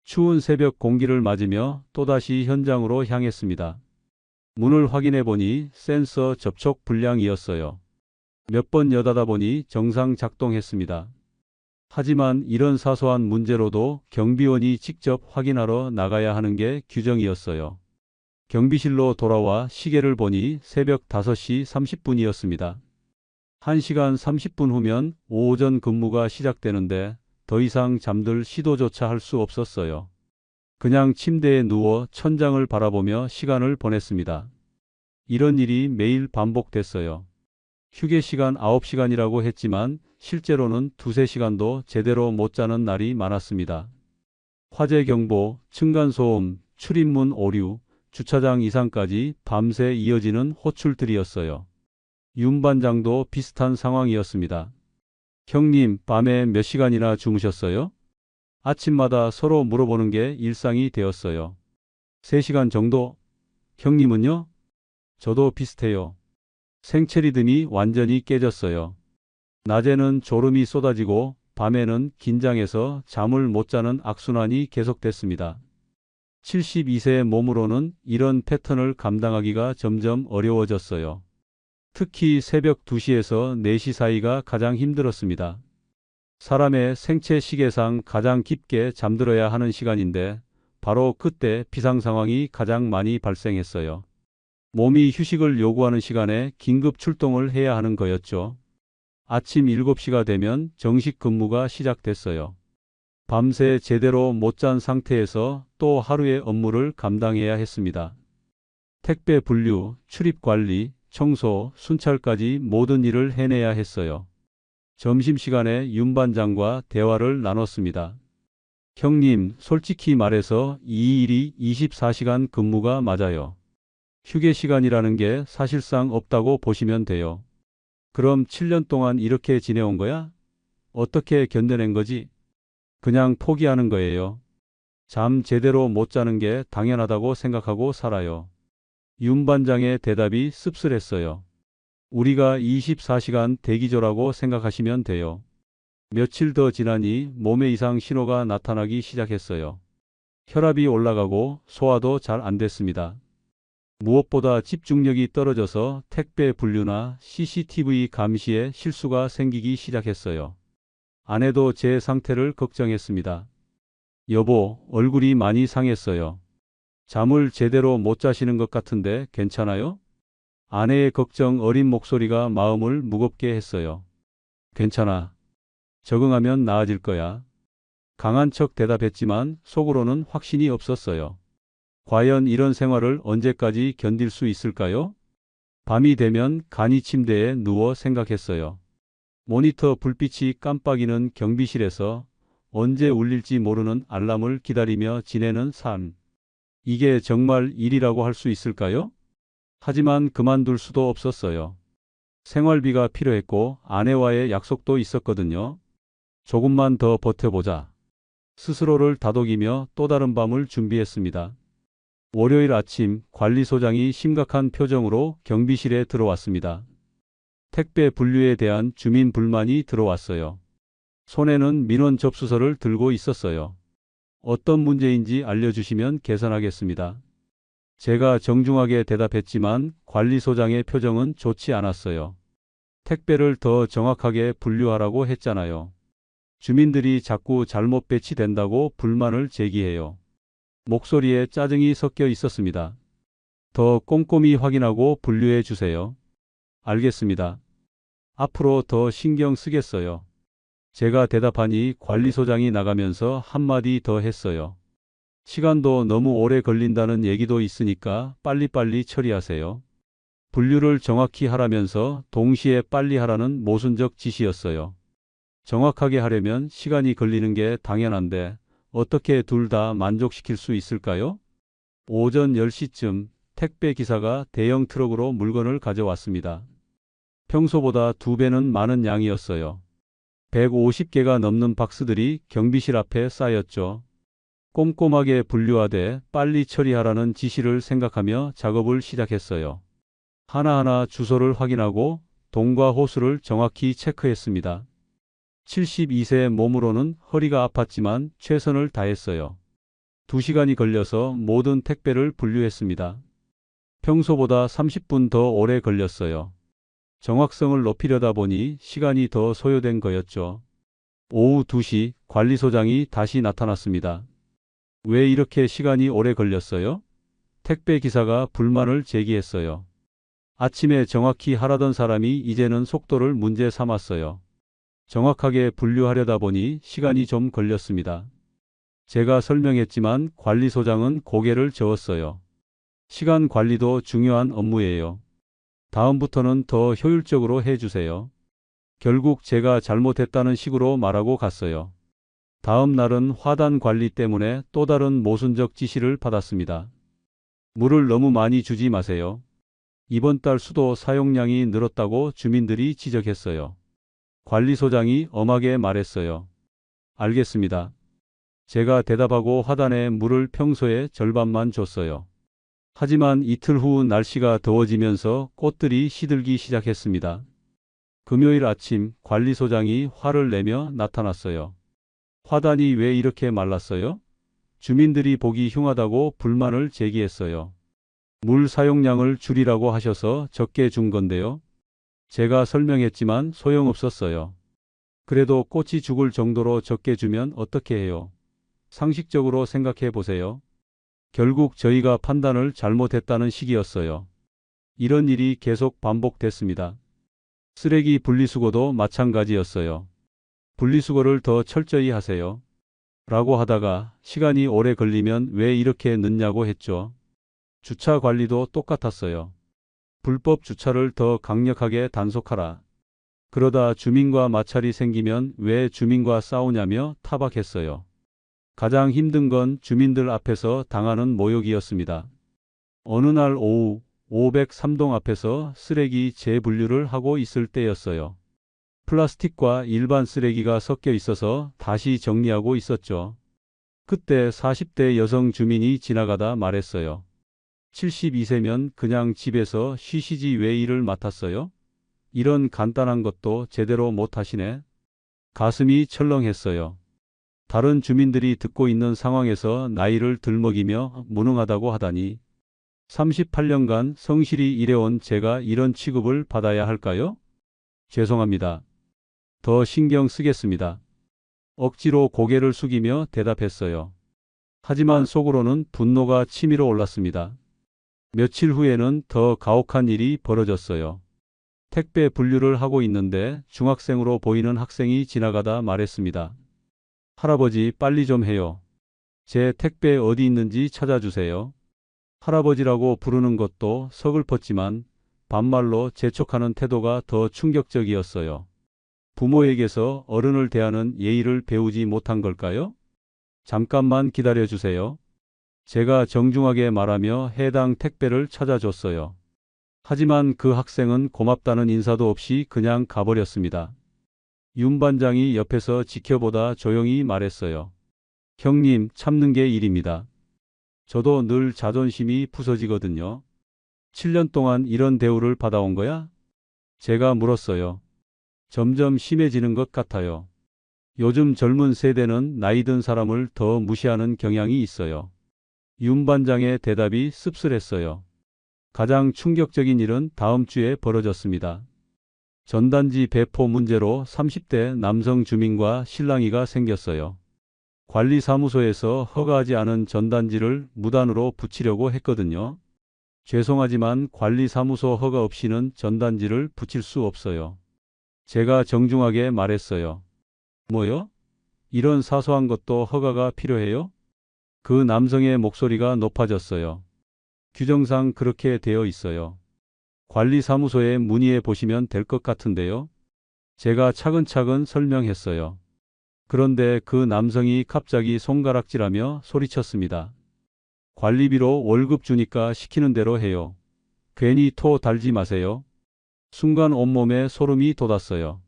A: 추운 새벽 공기를 맞으며 또다시 현장으로 향했습니다. 문을 확인해 보니 센서 접촉 불량이었어요. 몇 번 여닫아 보니 정상 작동했습니다. 하지만 이런 사소한 문제로도 경비원이 직접 확인하러 나가야 하는 게 규정이었어요. 경비실로 돌아와 시계를 보니 새벽 5시 30분이었습니다. 1시간 30분 후면 오전 근무가 시작되는데 더 이상 잠들 시도조차 할 수 없었어요. 그냥 침대에 누워 천장을 바라보며 시간을 보냈습니다. 이런 일이 매일 반복됐어요. 휴게 시간 9시간이라고 했지만 실제로는 2~3시간도 제대로 못 자는 날이 많았습니다. 화재 경보, 층간소음, 출입문 오류, 주차장 이상까지 밤새 이어지는 호출들이었어요. 윤 반장도 비슷한 상황이었습니다. 형님, 밤에 몇 시간이나 주무셨어요? 아침마다 서로 물어보는 게 일상이 되었어요. 3시간 정도? 형님은요? 저도 비슷해요. 생체 리듬이 완전히 깨졌어요. 낮에는 졸음이 쏟아지고 밤에는 긴장해서 잠을 못 자는 악순환이 계속됐습니다. 72세의 몸으로는 이런 패턴을 감당하기가 점점 어려워졌어요. 특히 새벽 2시에서 4시 사이가 가장 힘들었습니다. 사람의 생체 시계상 가장 깊게 잠들어야 하는 시간인데 바로 그때 비상 상황이 가장 많이 발생했어요. 몸이 휴식을 요구하는 시간에 긴급 출동을 해야 하는 거였죠. 아침 7시가 되면 정식 근무가 시작됐어요. 밤새 제대로 못 잔 상태에서 또 하루의 업무를 감당해야 했습니다. 택배 분류, 출입 관리, 청소, 순찰까지 모든 일을 해내야 했어요. 점심시간에 윤 반장과 대화를 나눴습니다. 형님, 솔직히 말해서 이 일이 24시간 근무가 맞아요. 휴게 시간이라는 게 사실상 없다고 보시면 돼요. 그럼 7년 동안 이렇게 지내온 거야? 어떻게 견뎌낸 거지? 그냥 포기하는 거예요. 잠 제대로 못 자는 게 당연하다고 생각하고 살아요. 윤 반장의 대답이 씁쓸했어요. 우리가 24시간 대기조라고 생각하시면 돼요. 며칠 더 지나니 몸에 이상 신호가 나타나기 시작했어요. 혈압이 올라가고 소화도 잘 안 됐습니다. 무엇보다 집중력이 떨어져서 택배 분류나 CCTV 감시에 실수가 생기기 시작했어요. 아내도 제 상태를 걱정했습니다. 여보, 얼굴이 많이 상했어요. 잠을 제대로 못 자시는 것 같은데 괜찮아요? 아내의 걱정 어린 목소리가 마음을 무겁게 했어요. 괜찮아. 적응하면 나아질 거야. 강한 척 대답했지만 속으로는 확신이 없었어요. 과연 이런 생활을 언제까지 견딜 수 있을까요? 밤이 되면 간이 침대에 누워 생각했어요. 모니터 불빛이 깜빡이는 경비실에서 언제 울릴지 모르는 알람을 기다리며 지내는 삶. 이게 정말 일이라고 할 수 있을까요? 하지만 그만둘 수도 없었어요. 생활비가 필요했고 아내와의 약속도 있었거든요. 조금만 더 버텨보자. 스스로를 다독이며 또 다른 밤을 준비했습니다. 월요일 아침 관리소장이 심각한 표정으로 경비실에 들어왔습니다. 택배 분류에 대한 주민 불만이 들어왔어요. 손에는 민원 접수서를 들고 있었어요. 어떤 문제인지 알려주시면 개선하겠습니다. 제가 정중하게 대답했지만 관리소장의 표정은 좋지 않았어요. 택배를 더 정확하게 분류하라고 했잖아요. 주민들이 자꾸 잘못 배치된다고 불만을 제기해요. 목소리에 짜증이 섞여 있었습니다. 더 꼼꼼히 확인하고 분류해 주세요. 알겠습니다. 앞으로 더 신경 쓰겠어요. 제가 대답하니 관리소장이 나가면서 한마디 더 했어요. 시간도 너무 오래 걸린다는 얘기도 있으니까 빨리빨리 처리하세요. 분류를 정확히 하라면서 동시에 빨리 하라는 모순적 지시였어요. 정확하게 하려면 시간이 걸리는 게 당연한데 어떻게 둘 다 만족시킬 수 있을까요? 오전 10시쯤 택배 기사가 대형 트럭으로 물건을 가져왔습니다. 평소보다 2배는 많은 양이었어요. 150개가 넘는 박스들이 경비실 앞에 쌓였죠. 꼼꼼하게 분류하되 빨리 처리하라는 지시를 생각하며 작업을 시작했어요. 하나하나 주소를 확인하고 동과 호수를 정확히 체크했습니다. 72세의 몸으로는 허리가 아팠지만 최선을 다했어요. 2시간이 걸려서 모든 택배를 분류했습니다. 평소보다 30분 더 오래 걸렸어요. 정확성을 높이려다 보니 시간이 더 소요된 거였죠. 오후 2시 관리소장이 다시 나타났습니다. 왜 이렇게 시간이 오래 걸렸어요? 택배 기사가 불만을 제기했어요. 아침에 정확히 하라던 사람이 이제는 속도를 문제 삼았어요. 정확하게 분류하려다 보니 시간이 좀 걸렸습니다. 제가 설명했지만 관리소장은 고개를 저었어요. 시간 관리도 중요한 업무예요. 다음부터는 더 효율적으로 해주세요. 결국 제가 잘못했다는 식으로 말하고 갔어요. 다음 날은 화단 관리 때문에 또 다른 모순적 지시를 받았습니다. 물을 너무 많이 주지 마세요. 이번 달 수도 사용량이 늘었다고 주민들이 지적했어요. 관리소장이 엄하게 말했어요. 알겠습니다. 제가 대답하고 화단에 물을 평소의 절반만 줬어요. 하지만 이틀 후 날씨가 더워지면서 꽃들이 시들기 시작했습니다. 금요일 아침 관리소장이 화를 내며 나타났어요. 화단이 왜 이렇게 말랐어요? 주민들이 보기 흉하다고 불만을 제기했어요. 물 사용량을 줄이라고 하셔서 적게 준 건데요. 제가 설명했지만 소용없었어요. 그래도 꽃이 죽을 정도로 적게 주면 어떻게 해요? 상식적으로 생각해 보세요. 결국 저희가 판단을 잘못했다는 식이었어요. 이런 일이 계속 반복됐습니다. 쓰레기 분리수거도 마찬가지였어요. 분리수거를 더 철저히 하세요. 라고 하다가 시간이 오래 걸리면 왜 이렇게 늦냐고 했죠. 주차 관리도 똑같았어요. 불법 주차를 더 강력하게 단속하라. 그러다 주민과 마찰이 생기면 왜 주민과 싸우냐며 타박했어요. 가장 힘든 건 주민들 앞에서 당하는 모욕이었습니다. 어느 날 오후 503동 앞에서 쓰레기 재분류를 하고 있을 때였어요. 플라스틱과 일반 쓰레기가 섞여 있어서 다시 정리하고 있었죠. 그때 40대 여성 주민이 지나가다 말했어요. 72세면 그냥 집에서 쉬시지 왜 일을 맡았어요? 이런 간단한 것도 제대로 못 하시네. 가슴이 철렁했어요. 다른 주민들이 듣고 있는 상황에서 나이를 들먹이며 무능하다고 하다니. 38년간 성실히 일해온 제가 이런 취급을 받아야 할까요? 죄송합니다. 더 신경 쓰겠습니다. 억지로 고개를 숙이며 대답했어요. 하지만 속으로는 분노가 치밀어 올랐습니다. 며칠 후에는 더 가혹한 일이 벌어졌어요. 택배 분류를 하고 있는데 중학생으로 보이는 학생이 지나가다 말했습니다. 할아버지 빨리 좀 해요. 제 택배 어디 있는지 찾아주세요. 할아버지라고 부르는 것도 서글펐지만 반말로 재촉하는 태도가 더 충격적이었어요. 부모에게서 어른을 대하는 예의를 배우지 못한 걸까요? 잠깐만 기다려주세요. 제가 정중하게 말하며 해당 택배를 찾아줬어요. 하지만 그 학생은 고맙다는 인사도 없이 그냥 가버렸습니다. 윤 반장이 옆에서 지켜보다 조용히 말했어요. 형님, 참는 게 일입니다. 저도 늘 자존심이 부서지거든요. 7년 동안 이런 대우를 받아온 거야? 제가 물었어요. 점점 심해지는 것 같아요. 요즘 젊은 세대는 나이 든 사람을 더 무시하는 경향이 있어요. 윤 반장의 대답이 씁쓸했어요. 가장 충격적인 일은 다음 주에 벌어졌습니다. 전단지 배포 문제로 30대 남성 주민과 실랑이가 생겼어요. 관리사무소에서 허가하지 않은 전단지를 무단으로 붙이려고 했거든요. 죄송하지만 관리사무소 허가 없이는 전단지를 붙일 수 없어요. 제가 정중하게 말했어요. 뭐요? 이런 사소한 것도 허가가 필요해요? 그 남성의 목소리가 높아졌어요. 규정상 그렇게 되어 있어요. 관리사무소에 문의해 보시면 될 것 같은데요. 제가 차근차근 설명했어요. 그런데 그 남성이 갑자기 손가락질하며 소리쳤습니다. 관리비로 월급 주니까 시키는 대로 해요. 괜히 토 달지 마세요. 순간 온몸에 소름이 돋았어요.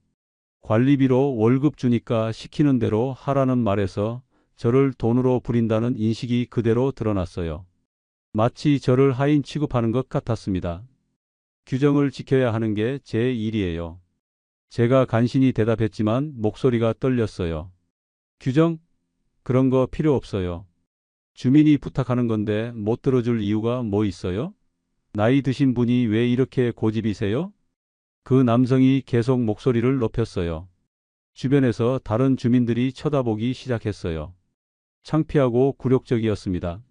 A: 관리비로 월급 주니까 시키는 대로 하라는 말에서 저를 돈으로 부린다는 인식이 그대로 드러났어요. 마치 저를 하인 취급하는 것 같았습니다. 규정을 지켜야 하는 게 제 일이에요. 제가 간신히 대답했지만 목소리가 떨렸어요. 규정? 그런 거 필요 없어요. 주민이 부탁하는 건데 못 들어줄 이유가 뭐 있어요? 나이 드신 분이 왜 이렇게 고집이세요? 그 남성이 계속 목소리를 높였어요. 주변에서 다른 주민들이 쳐다보기 시작했어요. 창피하고 굴욕적이었습니다.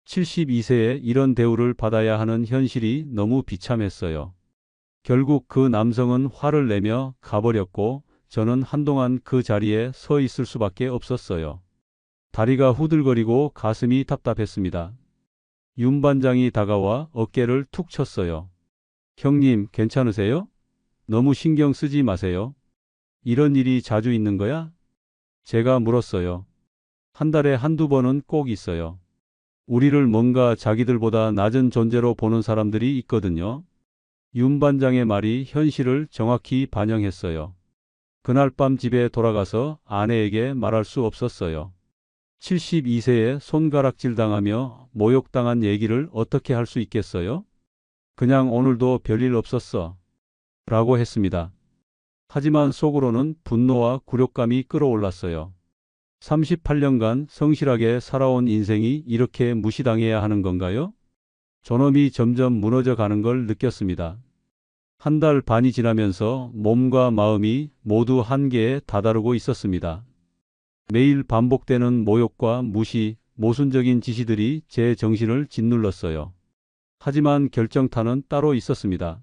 A: 72세에 이런 대우를 받아야 하는 현실이 너무 비참했어요. 결국 그 남성은 화를 내며 가버렸고 저는 한동안 그 자리에 서 있을 수밖에 없었어요. 다리가 후들거리고 가슴이 답답했습니다. 윤 반장이 다가와 어깨를 툭 쳤어요. 형님, 괜찮으세요? 너무 신경 쓰지 마세요. 이런 일이 자주 있는 거야? 제가 물었어요. 한 달에 한두 번은 꼭 있어요. 우리를 뭔가 자기들보다 낮은 존재로 보는 사람들이 있거든요. 윤 반장의 말이 현실을 정확히 반영했어요. 그날 밤 집에 돌아가서 아내에게 말할 수 없었어요. 72세에 손가락질 당하며 모욕당한 얘기를 어떻게 할 수 있겠어요? 그냥 오늘도 별일 없었어. 라고 했습니다. 하지만 속으로는 분노와 굴욕감이 끌어올랐어요. 38년간 성실하게 살아온 인생이 이렇게 무시당해야 하는 건가요? 존엄이 점점 무너져 가는 걸 느꼈습니다. 한 달 반이 지나면서 몸과 마음이 모두 한계에 다다르고 있었습니다. 매일 반복되는 모욕과 무시, 모순적인 지시들이 제 정신을 짓눌렀어요. 하지만 결정타는 따로 있었습니다.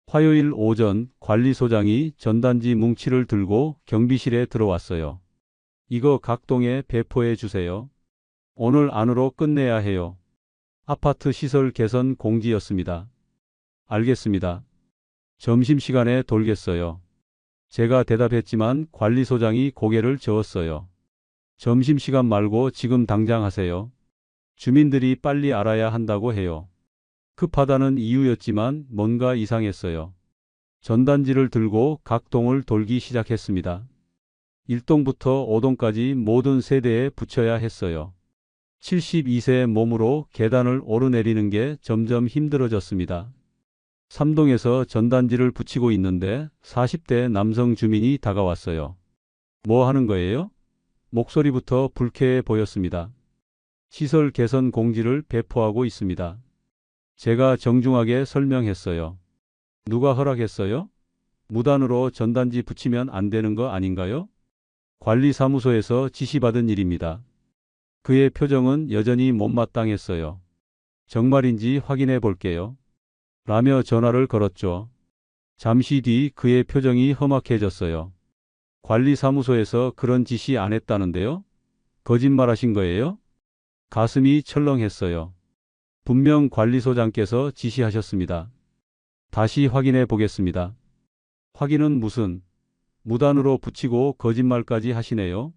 A: 화요일 오전 관리소장이 전단지 뭉치를 들고 경비실에 들어왔어요. 이거 각동에 배포해 주세요. 오늘 안으로 끝내야 해요. 아파트 시설 개선 공지였습니다. 알겠습니다. 점심시간에 돌겠어요. 제가 대답했지만 관리소장이 고개를 저었어요. 점심시간 말고 지금 당장 하세요. 주민들이 빨리 알아야 한다고 해요. 급하다는 이유였지만 뭔가 이상했어요. 전단지를 들고 각 동을 돌기 시작했습니다. 1동부터 5동까지 모든 세대에 붙여야 했어요. 72세의 몸으로 계단을 오르내리는 게 점점 힘들어졌습니다. 3동에서 전단지를 붙이고 있는데 40대 남성 주민이 다가왔어요. 뭐 하는 거예요? 목소리부터 불쾌해 보였습니다. 시설 개선 공지를 배포하고 있습니다. 제가 정중하게 설명했어요. 누가 허락했어요? 무단으로 전단지 붙이면 안 되는 거 아닌가요? 관리사무소에서 지시받은 일입니다. 그의 표정은 여전히 못마땅했어요. 정말인지 확인해 볼게요. 라며 전화를 걸었죠. 잠시 뒤 그의 표정이 험악해졌어요. 관리사무소에서 그런 지시 안 했다는데요? 거짓말하신 거예요? 가슴이 철렁했어요. 분명 관리소장께서 지시하셨습니다. 다시 확인해 보겠습니다. 확인은 무슨, 무단으로 붙이고 거짓말까지 하시네요.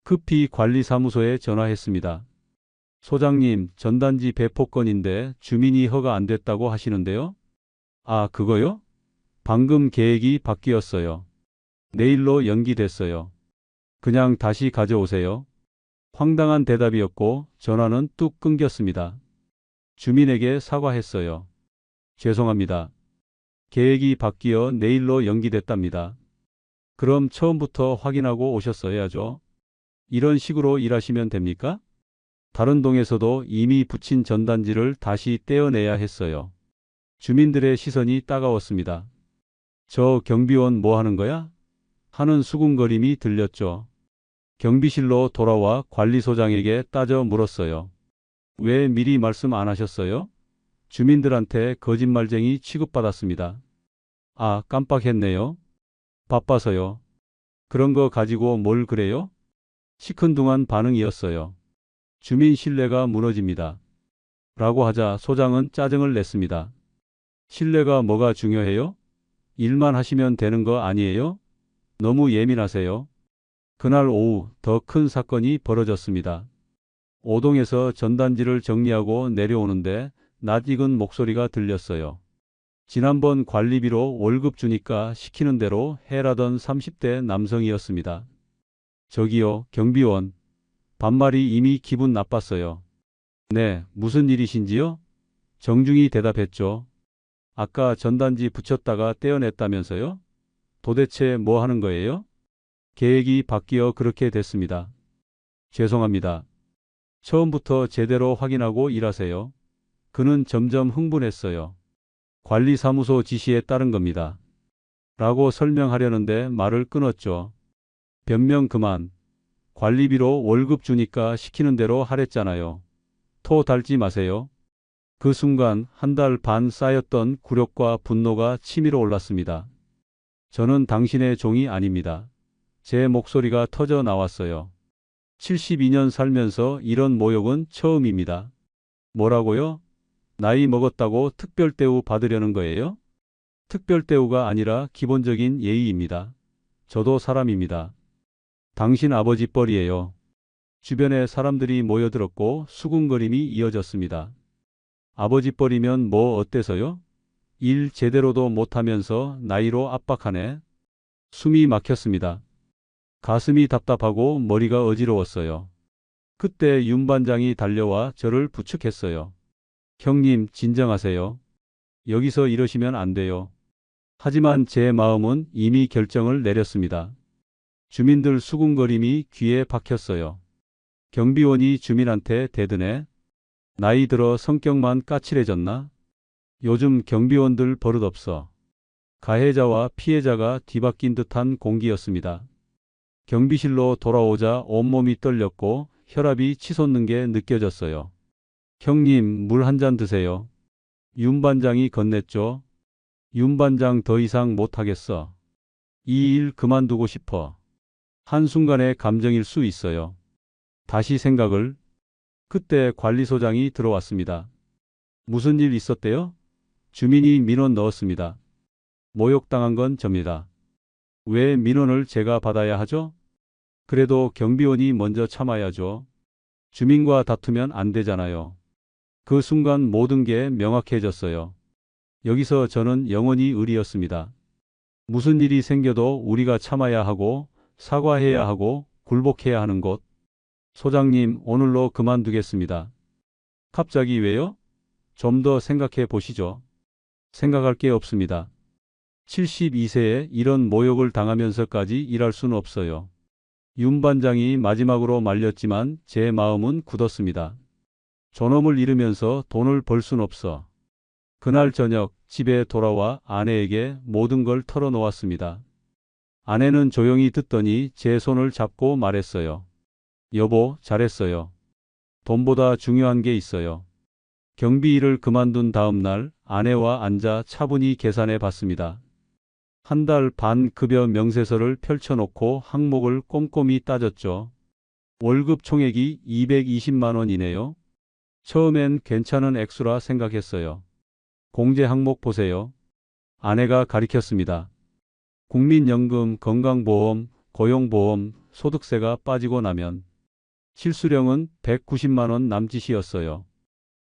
A: 급히 관리사무소에 전화했습니다. 소장님, 전단지 배포 건인데 주민이 허가 안 됐다고 하시는데요? 아, 그거요? 방금 계획이 바뀌었어요. 내일로 연기됐어요. 그냥 다시 가져오세요. 황당한 대답이었고 전화는 뚝 끊겼습니다. 주민에게 사과했어요. 죄송합니다. 계획이 바뀌어 내일로 연기됐답니다. 그럼 처음부터 확인하고 오셨어야죠. 이런 식으로 일하시면 됩니까? 다른 동에서도 이미 붙인 전단지를 다시 떼어내야 했어요. 주민들의 시선이 따가웠습니다. 저 경비원 뭐 하는 거야? 하는 수군거림이 들렸죠. 경비실로 돌아와 관리소장에게 따져 물었어요. 왜 미리 말씀 안 하셨어요? 주민들한테 거짓말쟁이 취급받았습니다. 아, 깜빡했네요. 바빠서요. 그런 거 가지고 뭘 그래요? 시큰둥한 반응이었어요. 주민 신뢰가 무너집니다. 라고 하자 소장은 짜증을 냈습니다. 신뢰가 뭐가 중요해요? 일만 하시면 되는 거 아니에요? 너무 예민하세요. 그날 오후 더 큰 사건이 벌어졌습니다. 5동에서 전단지를 정리하고 내려오는데 낯익은 목소리가 들렸어요. 지난번 관리비로 월급 주니까 시키는 대로 해라던 30대 남성이었습니다. 저기요, 경비원. 반말이 이미 기분 나빴어요. 네, 무슨 일이신지요? 정중히 대답했죠. 아까 전단지 붙였다가 떼어냈다면서요? 도대체 뭐 하는 거예요? 계획이 바뀌어 그렇게 됐습니다. 죄송합니다. 처음부터 제대로 확인하고 일하세요. 그는 점점 흥분했어요. 관리사무소 지시에 따른 겁니다. 라고 설명하려는데 말을 끊었죠. 변명 그만. 관리비로 월급 주니까 시키는 대로 하랬잖아요. 토 달지 마세요. 그 순간 한 달 반 쌓였던 굴욕과 분노가 치밀어 올랐습니다. 저는 당신의 종이 아닙니다. 제 목소리가 터져 나왔어요. 72년 살면서 이런 모욕은 처음입니다. 뭐라고요? 나이 먹었다고 특별 대우 받으려는 거예요? 특별 대우가 아니라 기본적인 예의입니다. 저도 사람입니다. 당신 아버지 뻘이에요. 주변에 사람들이 모여들었고 수군거림이 이어졌습니다. 아버지 뻘이면 뭐 어때서요? 일 제대로도 못하면서 나이로 압박하네. 숨이 막혔습니다. 가슴이 답답하고 머리가 어지러웠어요. 그때 윤 반장이 달려와 저를 부축했어요. 형님, 진정하세요. 여기서 이러시면 안 돼요. 하지만 제 마음은 이미 결정을 내렸습니다. 주민들 수군거림이 귀에 박혔어요. 경비원이 주민한테 대드네. 나이 들어 성격만 까칠해졌나? 요즘 경비원들 버릇없어. 가해자와 피해자가 뒤바뀐 듯한 공기였습니다. 경비실로 돌아오자 온몸이 떨렸고 혈압이 치솟는 게 느껴졌어요. 형님, 물 한 잔 드세요. 윤 반장이 건넸죠. 윤 반장 더 이상 못하겠어. 이 일 그만두고 싶어. 한순간의 감정일 수 있어요. 다시 생각을. 그때 관리소장이 들어왔습니다. 무슨 일 있었대요? 주민이 민원 넣었습니다. 모욕당한 건 접니다. 왜 민원을 제가 받아야 하죠? 그래도 경비원이 먼저 참아야죠. 주민과 다투면 안 되잖아요. 그 순간 모든 게 명확해졌어요. 여기서 저는 영원히 을이었습니다. 무슨 일이 생겨도 우리가 참아야 하고 사과해야 하고 굴복해야 하는 곳. 소장님, 오늘로 그만두겠습니다. 갑자기 왜요? 좀 더 생각해 보시죠. 생각할 게 없습니다. 72세에 이런 모욕을 당하면서까지 일할 수는 없어요. 윤 반장이 마지막으로 말렸지만 제 마음은 굳었습니다. 존엄을 잃으면서 돈을 벌 순 없어. 그날 저녁 집에 돌아와 아내에게 모든 걸 털어놓았습니다. 아내는 조용히 듣더니 제 손을 잡고 말했어요. 여보, 잘했어요. 돈보다 중요한 게 있어요. 경비 일을 그만둔 다음 날 아내와 앉아 차분히 계산해 봤습니다. 한 달 반 급여 명세서를 펼쳐놓고 항목을 꼼꼼히 따졌죠. 월급 총액이 220만 원이네요. 처음엔 괜찮은 액수라 생각했어요. 공제 항목 보세요. 아내가 가리켰습니다. 국민연금, 건강보험, 고용보험, 소득세가 빠지고 나면 실수령은 190만 원 남짓이었어요.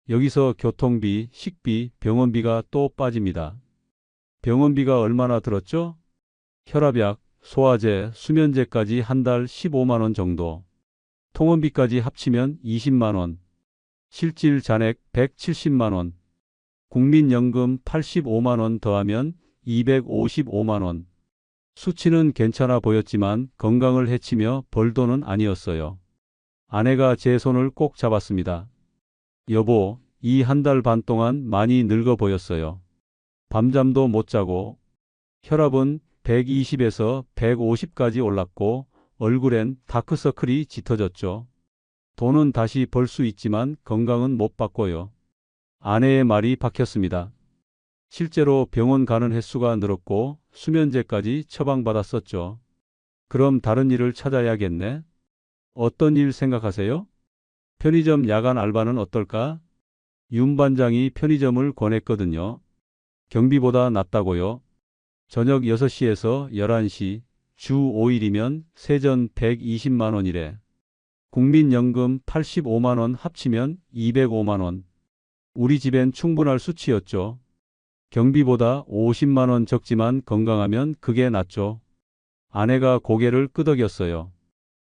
A: 여기서 교통비, 식비, 병원비가 또 빠집니다. 병원비가 얼마나 들었죠? 혈압약, 소화제, 수면제까지 한 달 15만 원 정도. 통원비까지 합치면 20만 원. 실질 잔액 170만 원. 국민연금 85만 원 더하면 255만 원. 수치는 괜찮아 보였지만 건강을 해치며 벌 돈은 아니었어요. 아내가 제 손을 꼭 잡았습니다. 여보, 이 한 달 반 동안 많이 늙어 보였어요. 밤잠도 못 자고 혈압은 120에서 150까지 올랐고 얼굴엔 다크서클이 짙어졌죠. 돈은 다시 벌 수 있지만 건강은 못 바꿔요. 아내의 말이 박혔습니다. 실제로 병원 가는 횟수가 늘었고 수면제까지 처방받았었죠. 그럼 다른 일을 찾아야겠네. 어떤 일 생각하세요? 편의점 야간 알바는 어떨까? 윤 반장이 편의점을 권했거든요. 경비보다 낫다고요. 저녁 6시에서 11시, 주 5일이면 세전 120만 원이래. 국민연금 85만 원 합치면 205만 원. 우리 집엔 충분할 수치였죠. 경비보다 50만 원 적지만 건강하면 그게 낫죠. 아내가 고개를 끄덕였어요.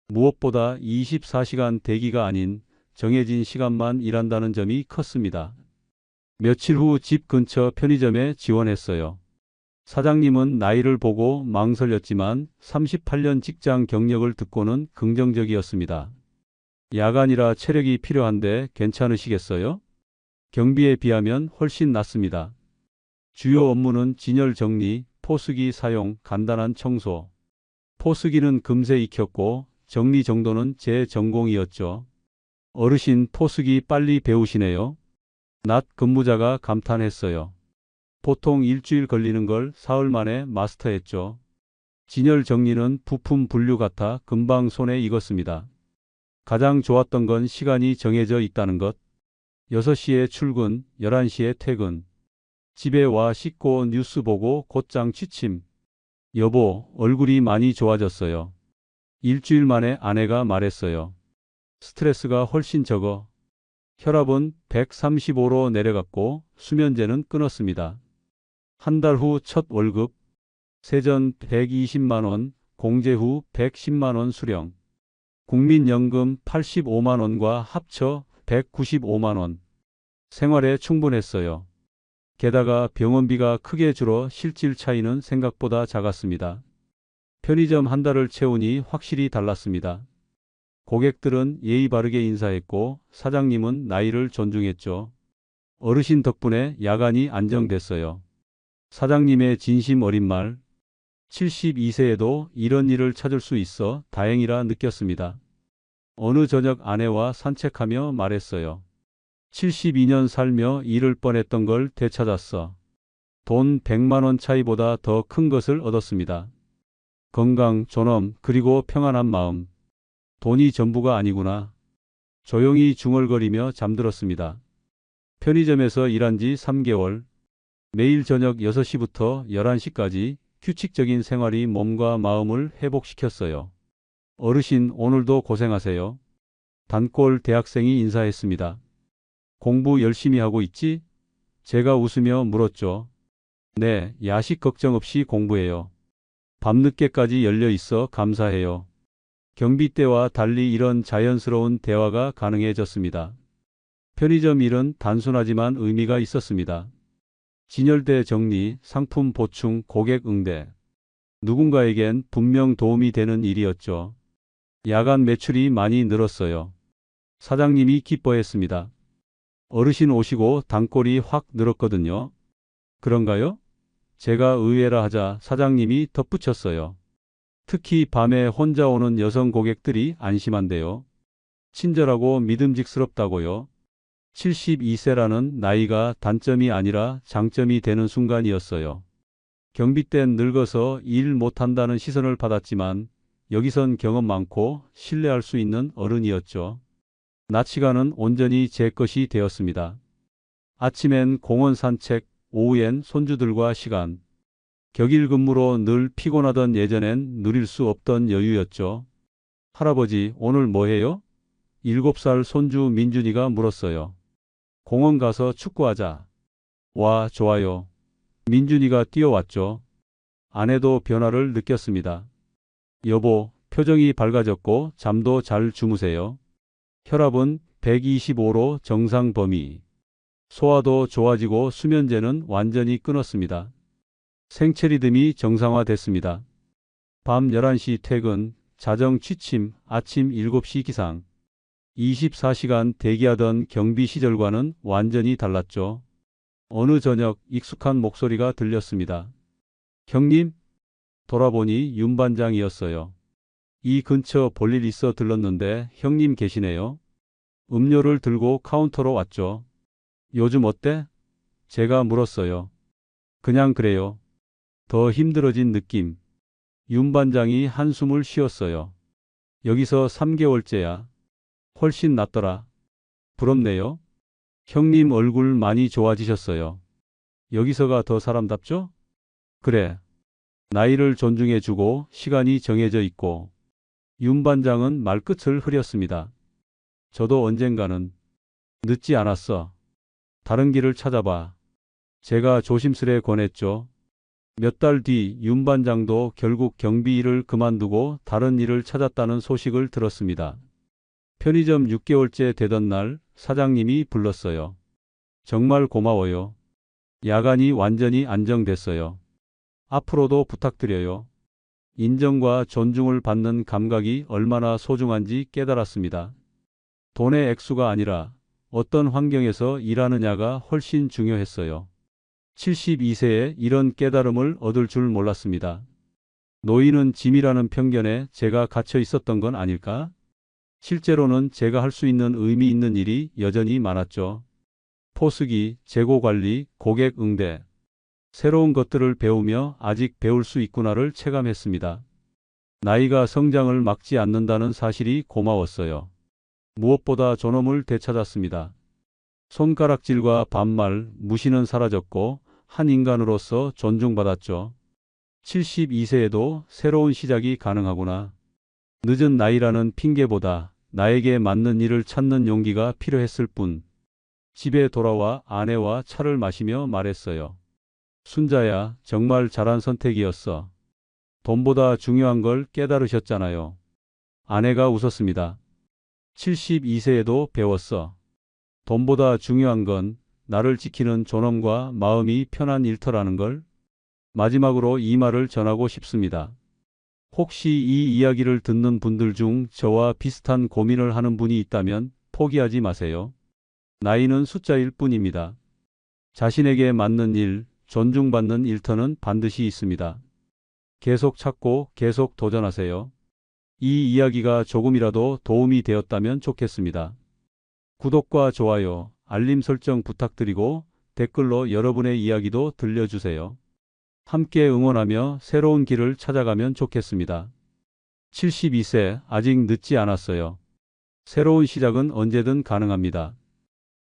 A: 무엇보다 24시간 대기가 아닌 정해진 시간만 일한다는 점이 컸습니다. 며칠 후 집 근처 편의점에 지원했어요. 사장님은 나이를 보고 망설였지만 38년 직장 경력을 듣고는 긍정적이었습니다. 야간이라 체력이 필요한데 괜찮으시겠어요? 경비에 비하면 훨씬 낫습니다. 주요 업무는 진열 정리, 포스기 사용, 간단한 청소. 포스기는 금세 익혔고 정리 정도는 제 전공이었죠. 어르신 포스기 빨리 배우시네요. 낮 근무자가 감탄했어요. 보통 일주일 걸리는 걸 사흘 만에 마스터했죠. 진열 정리는 부품 분류 같아 금방 손에 익었습니다. 가장 좋았던 건 시간이 정해져 있다는 것. 6시에 출근, 11시에 퇴근. 집에 와 씻고 뉴스 보고 곧장 취침. 여보, 얼굴이 많이 좋아졌어요. 일주일 만에 아내가 말했어요. 스트레스가 훨씬 적어. 혈압은 135로 내려갔고 수면제는 끊었습니다. 한 달 후 첫 월급, 세전 120만 원, 공제 후 110만 원 수령. 국민연금 85만 원과 합쳐 195만 원. 생활에 충분했어요. 게다가 병원비가 크게 줄어 실질 차이는 생각보다 작았습니다. 편의점 한 달을 채우니 확실히 달랐습니다. 고객들은 예의 바르게 인사했고 사장님은 나이를 존중했죠. 어르신 덕분에 야간이 안정됐어요. 사장님의 진심 어린 말, 72세에도 이런 일을 찾을 수 있어 다행이라 느꼈습니다. 어느 저녁 아내와 산책하며 말했어요. 72년 살며 잃을 뻔했던 걸 되찾았어. 돈 100만 원 차이보다 더 큰 것을 얻었습니다. 건강, 존엄, 그리고 평안한 마음. 돈이 전부가 아니구나. 조용히 중얼거리며 잠들었습니다. 편의점에서 일한 지 3개월. 매일 저녁 6시부터 11시까지 규칙적인 생활이 몸과 마음을 회복시켰어요. 어르신, 오늘도 고생하세요. 단골 대학생이 인사했습니다. 공부 열심히 하고 있지? 제가 웃으며 물었죠. 네, 야식 걱정 없이 공부해요. 밤늦게까지 열려 있어 감사해요. 경비 때와 달리 이런 자연스러운 대화가 가능해졌습니다. 편의점 일은 단순하지만 의미가 있었습니다. 진열대 정리, 상품 보충, 고객 응대. 누군가에겐 분명 도움이 되는 일이었죠. 야간 매출이 많이 늘었어요. 사장님이 기뻐했습니다. 어르신 오시고 단골이 확 늘었거든요. 그런가요? 제가 의외라 하자 사장님이 덧붙였어요. 특히 밤에 혼자 오는 여성 고객들이 안심한대요. 친절하고 믿음직스럽다고요. 72세라는 나이가 단점이 아니라 장점이 되는 순간이었어요. 경비 땐 늙어서 일 못한다는 시선을 받았지만 여기선 경험 많고 신뢰할 수 있는 어른이었죠. 낮 시간은 온전히 제 것이 되었습니다. 아침엔 공원 산책, 오후엔 손주들과 시간. 격일 근무로 늘 피곤하던 예전엔 누릴 수 없던 여유였죠. 할아버지, 오늘 뭐 해요? 7살 손주 민준이가 물었어요. 공원 가서 축구하자. 와, 좋아요. 민준이가 뛰어왔죠. 아내도 변화를 느꼈습니다. 여보, 표정이 밝아졌고 잠도 잘 주무세요. 혈압은 125로 정상 범위. 소화도 좋아지고 수면제는 완전히 끊었습니다. 생체 리듬이 정상화됐습니다. 밤 11시 퇴근, 자정 취침, 아침 7시 기상. 24시간 대기하던 경비 시절과는 완전히 달랐죠. 어느 저녁 익숙한 목소리가 들렸습니다. 형님? 돌아보니 윤 반장이었어요. 이 근처 볼일 있어 들렀는데 형님 계시네요. 음료를 들고 카운터로 왔죠. 요즘 어때? 제가 물었어요. 그냥 그래요. 더 힘들어진 느낌. 윤 반장이 한숨을 쉬었어요. 여기서 3개월째야. 훨씬 낫더라. 부럽네요. 형님 얼굴 많이 좋아지셨어요. 여기서가 더 사람답죠? 그래. 나이를 존중해주고 시간이 정해져 있고. 윤 반장은 말끝을 흐렸습니다. 저도 언젠가는. 늦지 않았어. 다른 길을 찾아봐. 제가 조심스레 권했죠. 몇 달 뒤 윤 반장도 결국 경비 일을 그만두고 다른 일을 찾았다는 소식을 들었습니다. 편의점 6개월째 되던 날 사장님이 불렀어요. 정말 고마워요. 야간이 완전히 안정됐어요. 앞으로도 부탁드려요. 인정과 존중을 받는 감각이 얼마나 소중한지 깨달았습니다. 돈의 액수가 아니라 어떤 환경에서 일하느냐가 훨씬 중요했어요. 72세에 이런 깨달음을 얻을 줄 몰랐습니다. 노인은 짐이라는 편견에 제가 갇혀 있었던 건 아닐까? 실제로는 제가 할 수 있는 의미 있는 일이 여전히 많았죠. 포스기, 재고 관리, 고객 응대. 새로운 것들을 배우며 아직 배울 수 있구나를 체감했습니다. 나이가 성장을 막지 않는다는 사실이 고마웠어요. 무엇보다 존엄을 되찾았습니다. 손가락질과 반말, 무시는 사라졌고 한 인간으로서 존중받았죠. 72세에도 새로운 시작이 가능하구나. 늦은 나이라는 핑계보다 나에게 맞는 일을 찾는 용기가 필요했을 뿐. 집에 돌아와 아내와 차를 마시며 말했어요. 순자야, 정말 잘한 선택이었어. 돈보다 중요한 걸 깨달으셨잖아요. 아내가 웃었습니다. 72세에도 배웠어. 돈보다 중요한 건 나를 지키는 존엄과 마음이 편한 일터라는 걸. 마지막으로 이 말을 전하고 싶습니다. 혹시 이 이야기를 듣는 분들 중 저와 비슷한 고민을 하는 분이 있다면 포기하지 마세요. 나이는 숫자일 뿐입니다. 자신에게 맞는 일, 존중받는 일터는 반드시 있습니다. 계속 찾고 계속 도전하세요. 이 이야기가 조금이라도 도움이 되었다면 좋겠습니다. 구독과 좋아요, 알림 설정 부탁드리고 댓글로 여러분의 이야기도 들려주세요. 함께 응원하며 새로운 길을 찾아가면 좋겠습니다. 72세, 아직 늦지 않았어요. 새로운 시작은 언제든 가능합니다.